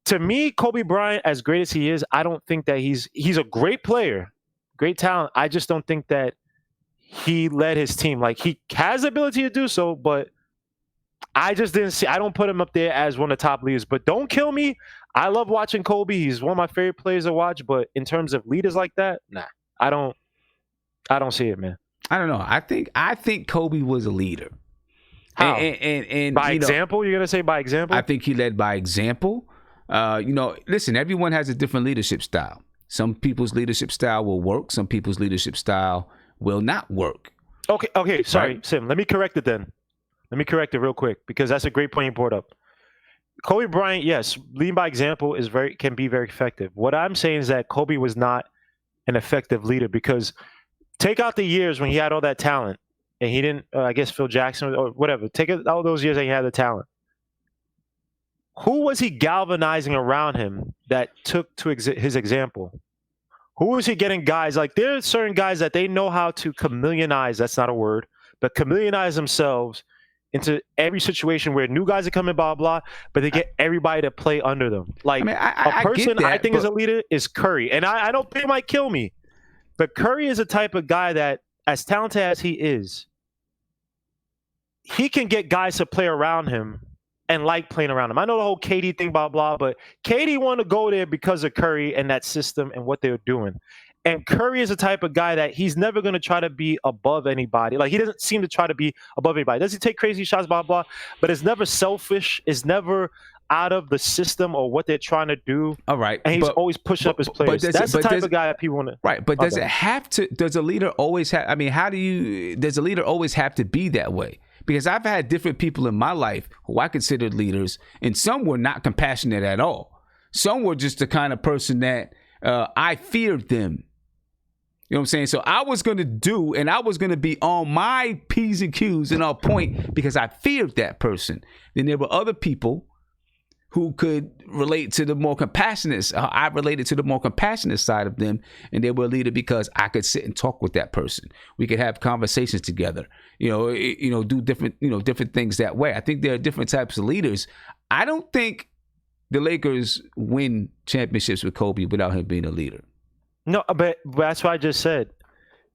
To me, Kobe Bryant, as great as he is, I don't think that he's a great player, great talent. I just don't think that he led his team. Like, he has the ability to do so, but I just didn't see. I don't put him up there as one of the top leaders. But don't kill me. I love watching Kobe. He's one of my favorite players to watch. But in terms of leaders like that, nah, I don't see it, man. I don't know. I think Kobe was a leader. How? And by example, you're gonna say by example? I think he led by example. Listen, everyone has a different leadership style. Some people's leadership style will work. Some people's leadership style will not work. Okay. Sorry, right? Sim. Let me correct it then. Let me correct it real quick because that's a great point you brought up. Kobe Bryant, yes, leading by example can be very effective. What I'm saying is that Kobe was not an effective leader because take out the years when he had all that talent and he didn't, I guess Phil Jackson or whatever. Take out all those years that he had the talent. Who was he galvanizing around him that took to his example? Who was he getting guys? Like there are certain guys that they know how to chameleonize. That's not a word, but chameleonize themselves into every situation where new guys are coming, blah, blah, but they get everybody to play under them. Like a person I think is a leader is Curry. And I don't think he might kill me, but Curry is a type of guy that, as talented as he is, he can get guys to play around him and like playing around him. I know the whole KD thing, blah, blah, but KD wanted to go there because of Curry and that system and what they were doing. And Curry is the type of guy that he's never going to try to be above anybody. Like, he doesn't seem to try to be above anybody. Does he take crazy shots, blah, blah, but it's never selfish. It's never out of the system or what they're trying to do. All right, and he's always pushing up his players. That's the type of guy that people want to. Right, but does it have to? Does a leader always have? I mean, does a leader always have to be that way? Because I've had different people in my life who I considered leaders, and some were not compassionate at all. Some were just the kind of person that I feared them. You know what I'm saying? So I was going to do, and I was going to be on my P's and Q's and on point because I feared that person. Then there were other people who could relate to the more compassionate. I related to the more compassionate side of them, and they were a leader because I could sit and talk with that person. We could have conversations together. Do different things that way. I think there are different types of leaders. I don't think the Lakers win championships with Kobe without him being a leader. No, but that's what I just said.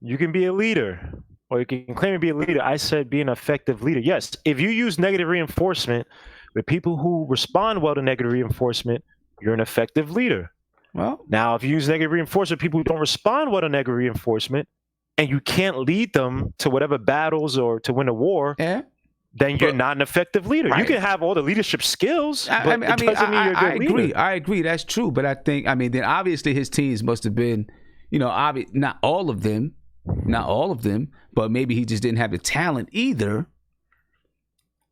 You can be a leader, or you can claim to be a leader. I said be an effective leader. Yes, if you use negative reinforcement with people who respond well to negative reinforcement, you're an effective leader. Well, now if you use negative reinforcement with people who don't respond well to negative reinforcement, and you can't lead them to whatever battles or to win a war, then you're not an effective leader. Right. You can have all the leadership skills, but I it doesn't mean you're a good leader. I agree. That's true. But I think, then obviously his teams must have been, not all of them, but maybe he just didn't have the talent either.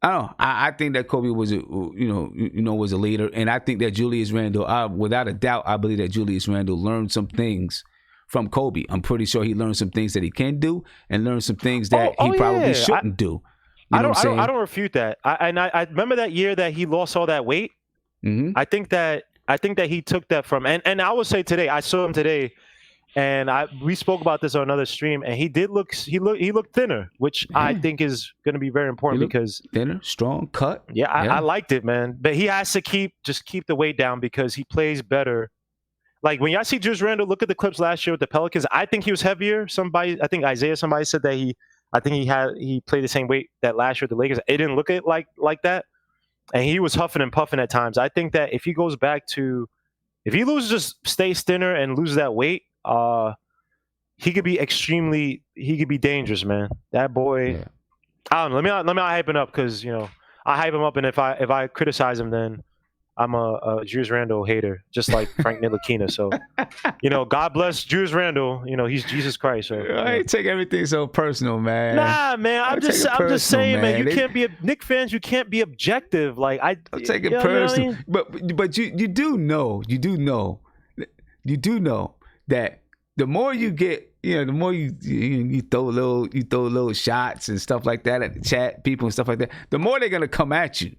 I don't know. I think that Kobe was was a leader, and I think that Julius Randle, without a doubt, I believe that Julius Randle learned some things from Kobe. I'm pretty sure he learned some things that he can do, and learned some things that he probably shouldn't do. I don't refute that. I remember that year that he lost all that weight. Mm-hmm. I think that he took that from, and I would say today, I saw him today, and we spoke about this on another stream, and he looked thinner, which I think is going to be very important because thinner, strong, cut. Yeah, I liked it, man. But he has to keep the weight down because he plays better. Like when y'all see Julius Randle, look at the clips last year with the Pelicans. I think he was heavier. I think Isaiah, somebody said that he played the same weight that last year with the Lakers. It didn't look like that, and he was huffing and puffing at times. I think that if he goes back to, if he stays thinner and loses that weight, he could be dangerous, man. That boy, I don't know. Let me not hype him up because I hype him up, and if I criticize him, then I'm a Julius Randle hater, just like Frank Ntilikina. So, God bless Julius Randle. He's Jesus Christ. So, I ain't take everything so personal, man. Nah, man. I'm just saying, man. You can't be Knicks fans. You can't be objective. Like I take it personal, but you do know that the more you get, the more you throw little shots and stuff like that at the chat people and stuff like that, the more they're gonna come at you.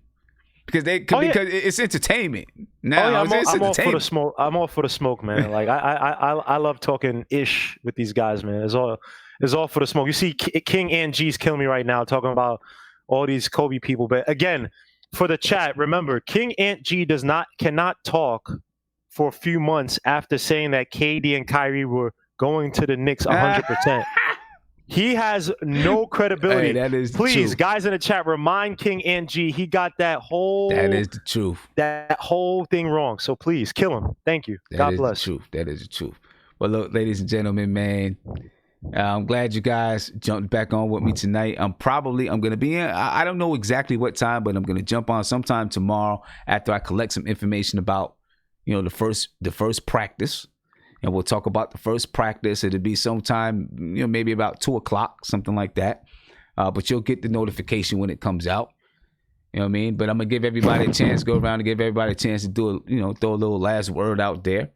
Because it's entertainment. Now I'm all for the smoke. I'm all for the smoke, man. Like I love talking ish with these guys, man. It's all for the smoke. You see, King and G's killing me right now talking about all these Kobe people. But again, for the chat, remember, King Ant G cannot talk for a few months after saying that KD and Kyrie were going to the Knicks 100%. He has no credibility. Hey, that is the Please, truth. guys in the chat, remind King and G he got that whole. That is the truth. That whole thing wrong. So please kill him. Thank you. God bless. The truth. That is the truth. Well, look, ladies and gentlemen, man, I'm glad you guys jumped back on with me tonight. I'm going to be in. I don't know exactly what time, but I'm going to jump on sometime tomorrow after I collect some information about, the first practice. And we'll talk about the first practice. It'll be sometime, maybe about 2:00, something like that. But you'll get the notification when it comes out. You know what I mean? But I'm gonna give everybody a chance, go around and give everybody a chance to throw a little last word out there.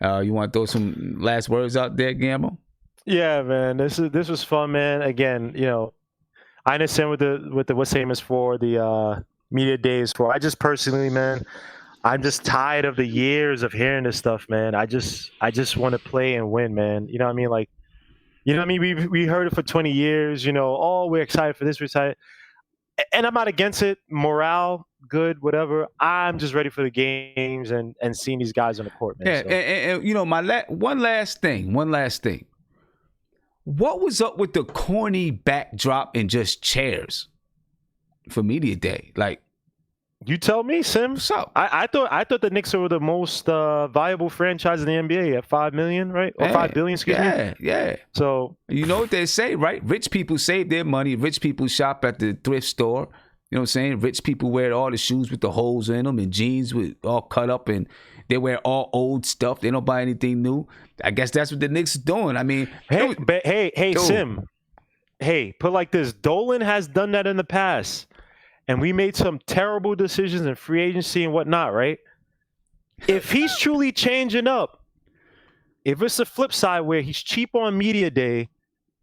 You want to throw some last words out there, Gambo? Yeah, man. This was fun, man. Again, I understand what the what's famous for, the media days for. I just personally, man, I'm just tired of the years of hearing this stuff, man. I just want to play and win, man. You know what I mean? Like, we heard it for 20 years, we're excited for this, we're excited. And I'm not against it. Morale, good, whatever. I'm just ready for the games and seeing these guys on the court, man. Yeah, so. and one last thing. What was up with the corny backdrop and just chairs for media day? Like, you tell me, Sim. What's up? I thought the Knicks were the most valuable franchise in the NBA at $5 million, right? Or $5 billion, excuse me. Yeah. So you know what they say, right? Rich people save their money. Rich people shop at the thrift store. You know what I'm saying? Rich people wear all the shoes with the holes in them and jeans with all cut up, and they wear all old stuff. They don't buy anything new. I guess that's what the Knicks is doing. I mean, hey, Dude. Sim. Hey, put like this. Dolan has done that in the past, and we made some terrible decisions in free agency and whatnot, right? If he's truly changing up, if it's the flip side where he's cheap on media day,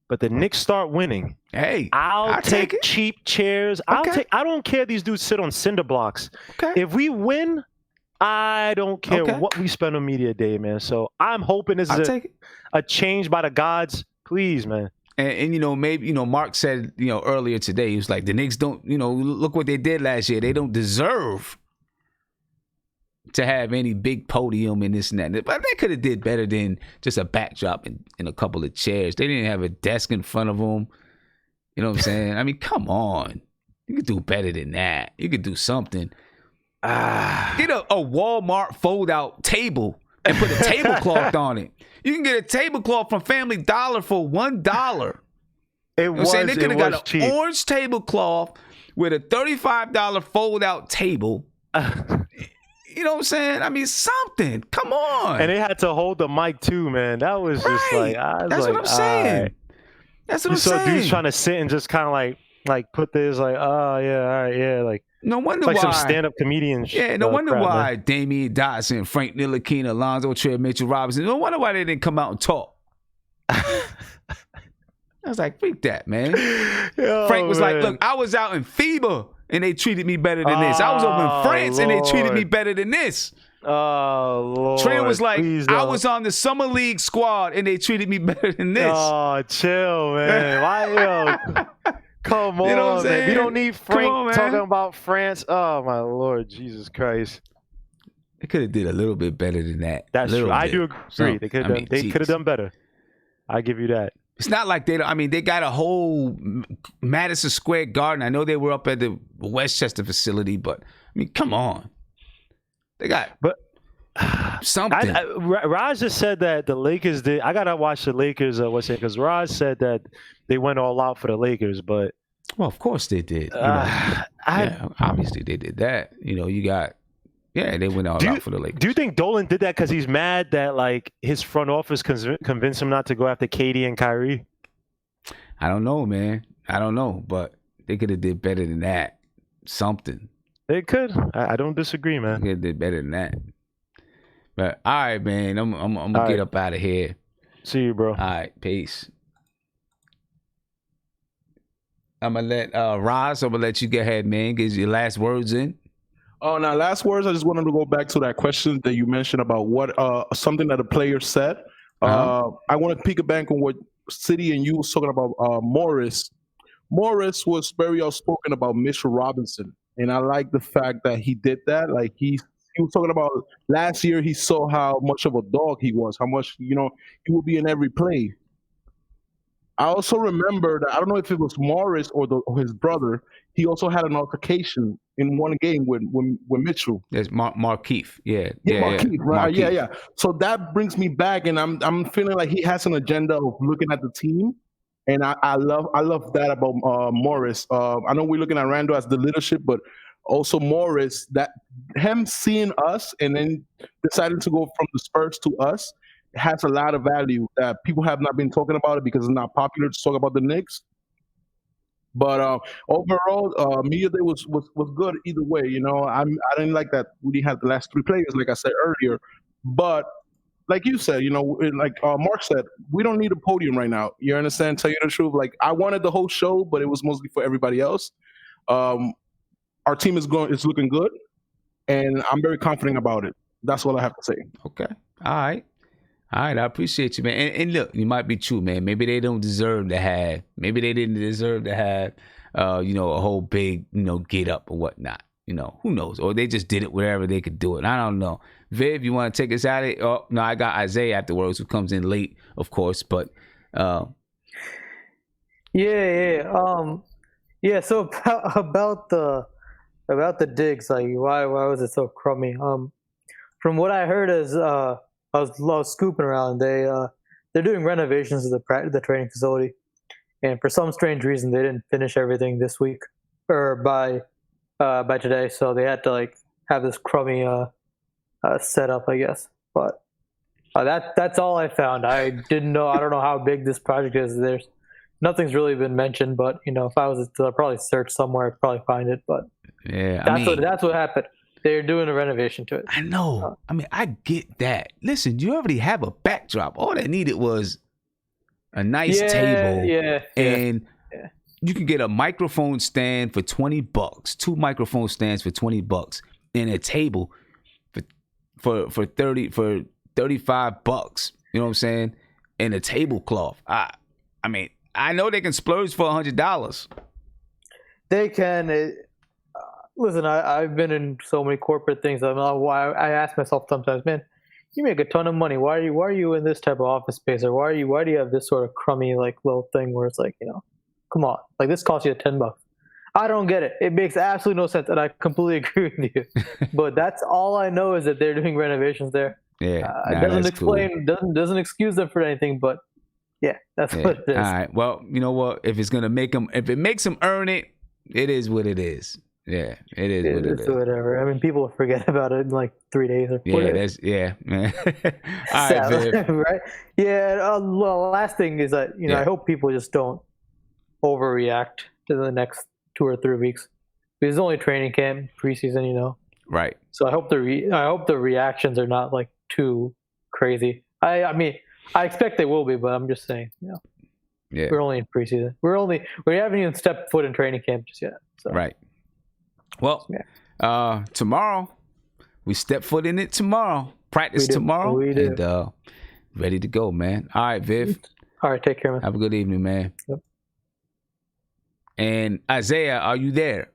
but the Knicks start winning, hey, I'll take it. cheap chairs. Okay. I don't care if these dudes sit on cinder blocks. Okay. If we win, I don't care what we spend on media day, man. So I'm hoping this is a change by the gods. Please, man. And you know, maybe, you know, Mark said, you know, earlier today, he was like, the Knicks don't, you know, look what they did last year. They don't deserve to have any big podium and this and that. But they could have did better than just a backdrop and a couple of chairs. They didn't have a desk in front of them. You know what I'm saying? I mean, come on. You could do better than that. You could do something. Get a Walmart fold-out table and put a tablecloth on it. You can get a tablecloth from Family Dollar for $1. They could have got an orange tablecloth with a $35 fold-out table. You know what I'm saying? I mean, something. Come on. And they had to hold the mic too, man. That was just like, That's what I'm saying. Right. That's what I'm saying. saying. Dudes trying to sit and just kind of like put this like, oh yeah, all right, yeah, like. No wonder like why. Some stand-up comedians. Yeah, no wonder crap, why man. Damian Dotson, Frank Ntilikina, Alonzo Trier, Mitchell Robinson. No wonder why they didn't come out and talk. I was like, freak that, man. Frank was like, look, I was out in FIBA and they treated me better than this. I was over in France and they treated me better than this. Oh, Lord. Trier was like, please I don't. was on the Summer League squad and they treated me better than this. Oh, chill, man. Why, yo? Come on, You know what I'm man. saying? We don't need Frank on, man. talking about France. Oh, my Lord, Jesus Christ. They could have did a little bit better than that. That's true. I do agree. So, They could I mean, have done better. I give you that. It's not like they don't. I mean, they got a whole Madison Square Garden. I know they were up at the Westchester facility, but I mean, come on. They got something. Raj just said that the Lakers did. I gotta watch the Lakers. Because Raj said that they went all out for the Lakers, but well, of course they did. You know, obviously they did that. You know, you got. Yeah, they went all out for the Lakers. Do you think Dolan did that because he's mad that like his front office convinced him not to go after KD and Kyrie? I don't know, man. I don't know, but they could have did better than that. Something. They could. I don't disagree, man. They could have did better than that. But all right, man. I'm gonna get up out of here. See you, bro. All right, peace. I'm gonna let Roz. I'm gonna let you go ahead, man. Get your last words in. Oh, now last words. I just wanted to go back to that question that you mentioned about what something that a player said. I want to piggyback on what City and you was talking about. Morris was very outspoken about Mitchell Robinson, and I like the fact that he did that. Like he was talking about last year. He saw how much of a dog he was, how much he would be in every play. I also remember that I don't know if it was Morris or his brother. He also had an altercation in one game with Mitchell. Yes, Markeith. Yeah, Markeith, right? Markeith. Yeah. So that brings me back, and I'm feeling like he has an agenda of looking at the team, and I love that about Morris. I know we're looking at Randall as the leadership, but also Morris, that him seeing us and then deciding to go from the Spurs to us has a lot of value that people have not been talking about it because it's not popular to talk about the Knicks. But overall, media day was good either way. You know, I didn't like that we didn't have the last three players, like I said earlier. But like you said, you know, like Mark said, we don't need a podium right now. You understand? Tell you the truth. Like I wanted the whole show, but it was mostly for everybody else. Our team is looking good, and I'm very confident about it. That's all I have to say. Okay. All right. I appreciate you, man. And look, you might be true, man. Maybe they don't deserve to have. Maybe they didn't deserve to have, a whole big, get up or whatnot. Who knows? Or they just did it wherever they could do it. I don't know. Viv, you want to take us out of it? Oh, no, I got Isaiah afterwards, who comes in late, of course. But yeah. So about the digs, like why was it so crummy? From what I heard is I was scooping around. They're doing renovations to the training facility, and for some strange reason, they didn't finish everything this week or by by today, so they had to like have this crummy setup, I guess. But that's all I found. I didn't know. I don't know how big this project is. There's nothing's really been mentioned, but you know, if I was to probably search somewhere, I'd probably find it. But yeah, that's what happened. They're doing a renovation to it. I know. I mean, I get that. Listen, you already have a backdrop. All that needed was a nice table. And you can get a microphone stand for $20, 2 microphone stands for $20, and a table for 35 bucks. You know what I'm saying? And a tablecloth. I mean, I know they can splurge for $100. They can. Listen, I've been in so many corporate things. I ask myself sometimes, man, you make a ton of money. Why are you in this type of office space, or why do you have this sort of crummy like little thing where it's like, you know, come on, like this costs you $10. I don't get it. It makes absolutely no sense, and I completely agree with you. But that's all I know is that they're doing renovations there. Yeah, it doesn't explain, doesn't excuse them for anything, but yeah, that's what it is. All right. Well, you know what? If it's gonna make them, if it makes them earn it, it is what it is. Yeah, it is what it is. Whatever. I mean, people forget about it in like 3 days or 4 days. Man. All right, Viv. Right? Yeah. Well, last thing is that I hope people just don't overreact to the next 2 or 3 weeks. Because it's only training camp, preseason, you know. Right. So I hope the reactions are not like too crazy. I mean, I expect they will be, but I'm just saying, you know. Yeah. We're only in preseason. We haven't even stepped foot in training camp just yet. So. Right. Well, tomorrow we step foot in it tomorrow. Practice tomorrow and ready to go, man. All right, Viv. All right, take care, man. Have a good evening, man. Yep. And Isaiah, are you there?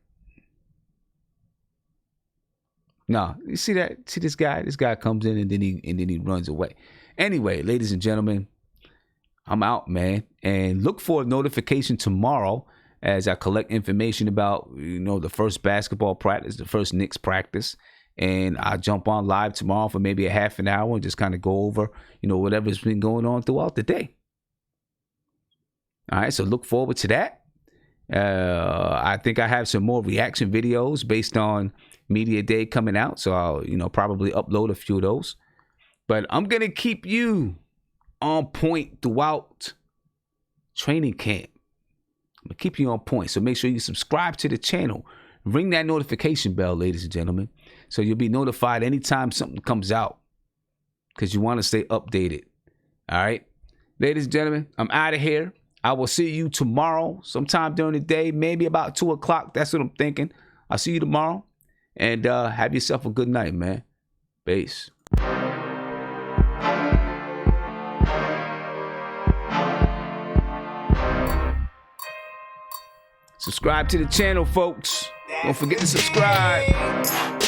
No, you see that? See this guy? This guy comes in and then he runs away. Anyway, ladies and gentlemen, I'm out, man. And look for a notification tomorrow as I collect information about, the first basketball practice, the first Knicks practice. And I'll jump on live tomorrow for maybe a half an hour and just kind of go over, whatever's been going on throughout the day. All right, so look forward to that. I think I have some more reaction videos based on Media Day coming out. So I'll, probably upload a few of those. But I'm going to keep you on point throughout training camp. I'm going to keep you on point. So make sure you subscribe to the channel. Ring that notification bell, ladies and gentlemen, so you'll be notified anytime something comes out because you want to stay updated. All right. Ladies and gentlemen, I'm out of here. I will see you tomorrow sometime during the day, maybe about 2 o'clock. That's what I'm thinking. I'll see you tomorrow. And have yourself a good night, man. Peace. Subscribe to the channel, folks. Don't forget to subscribe.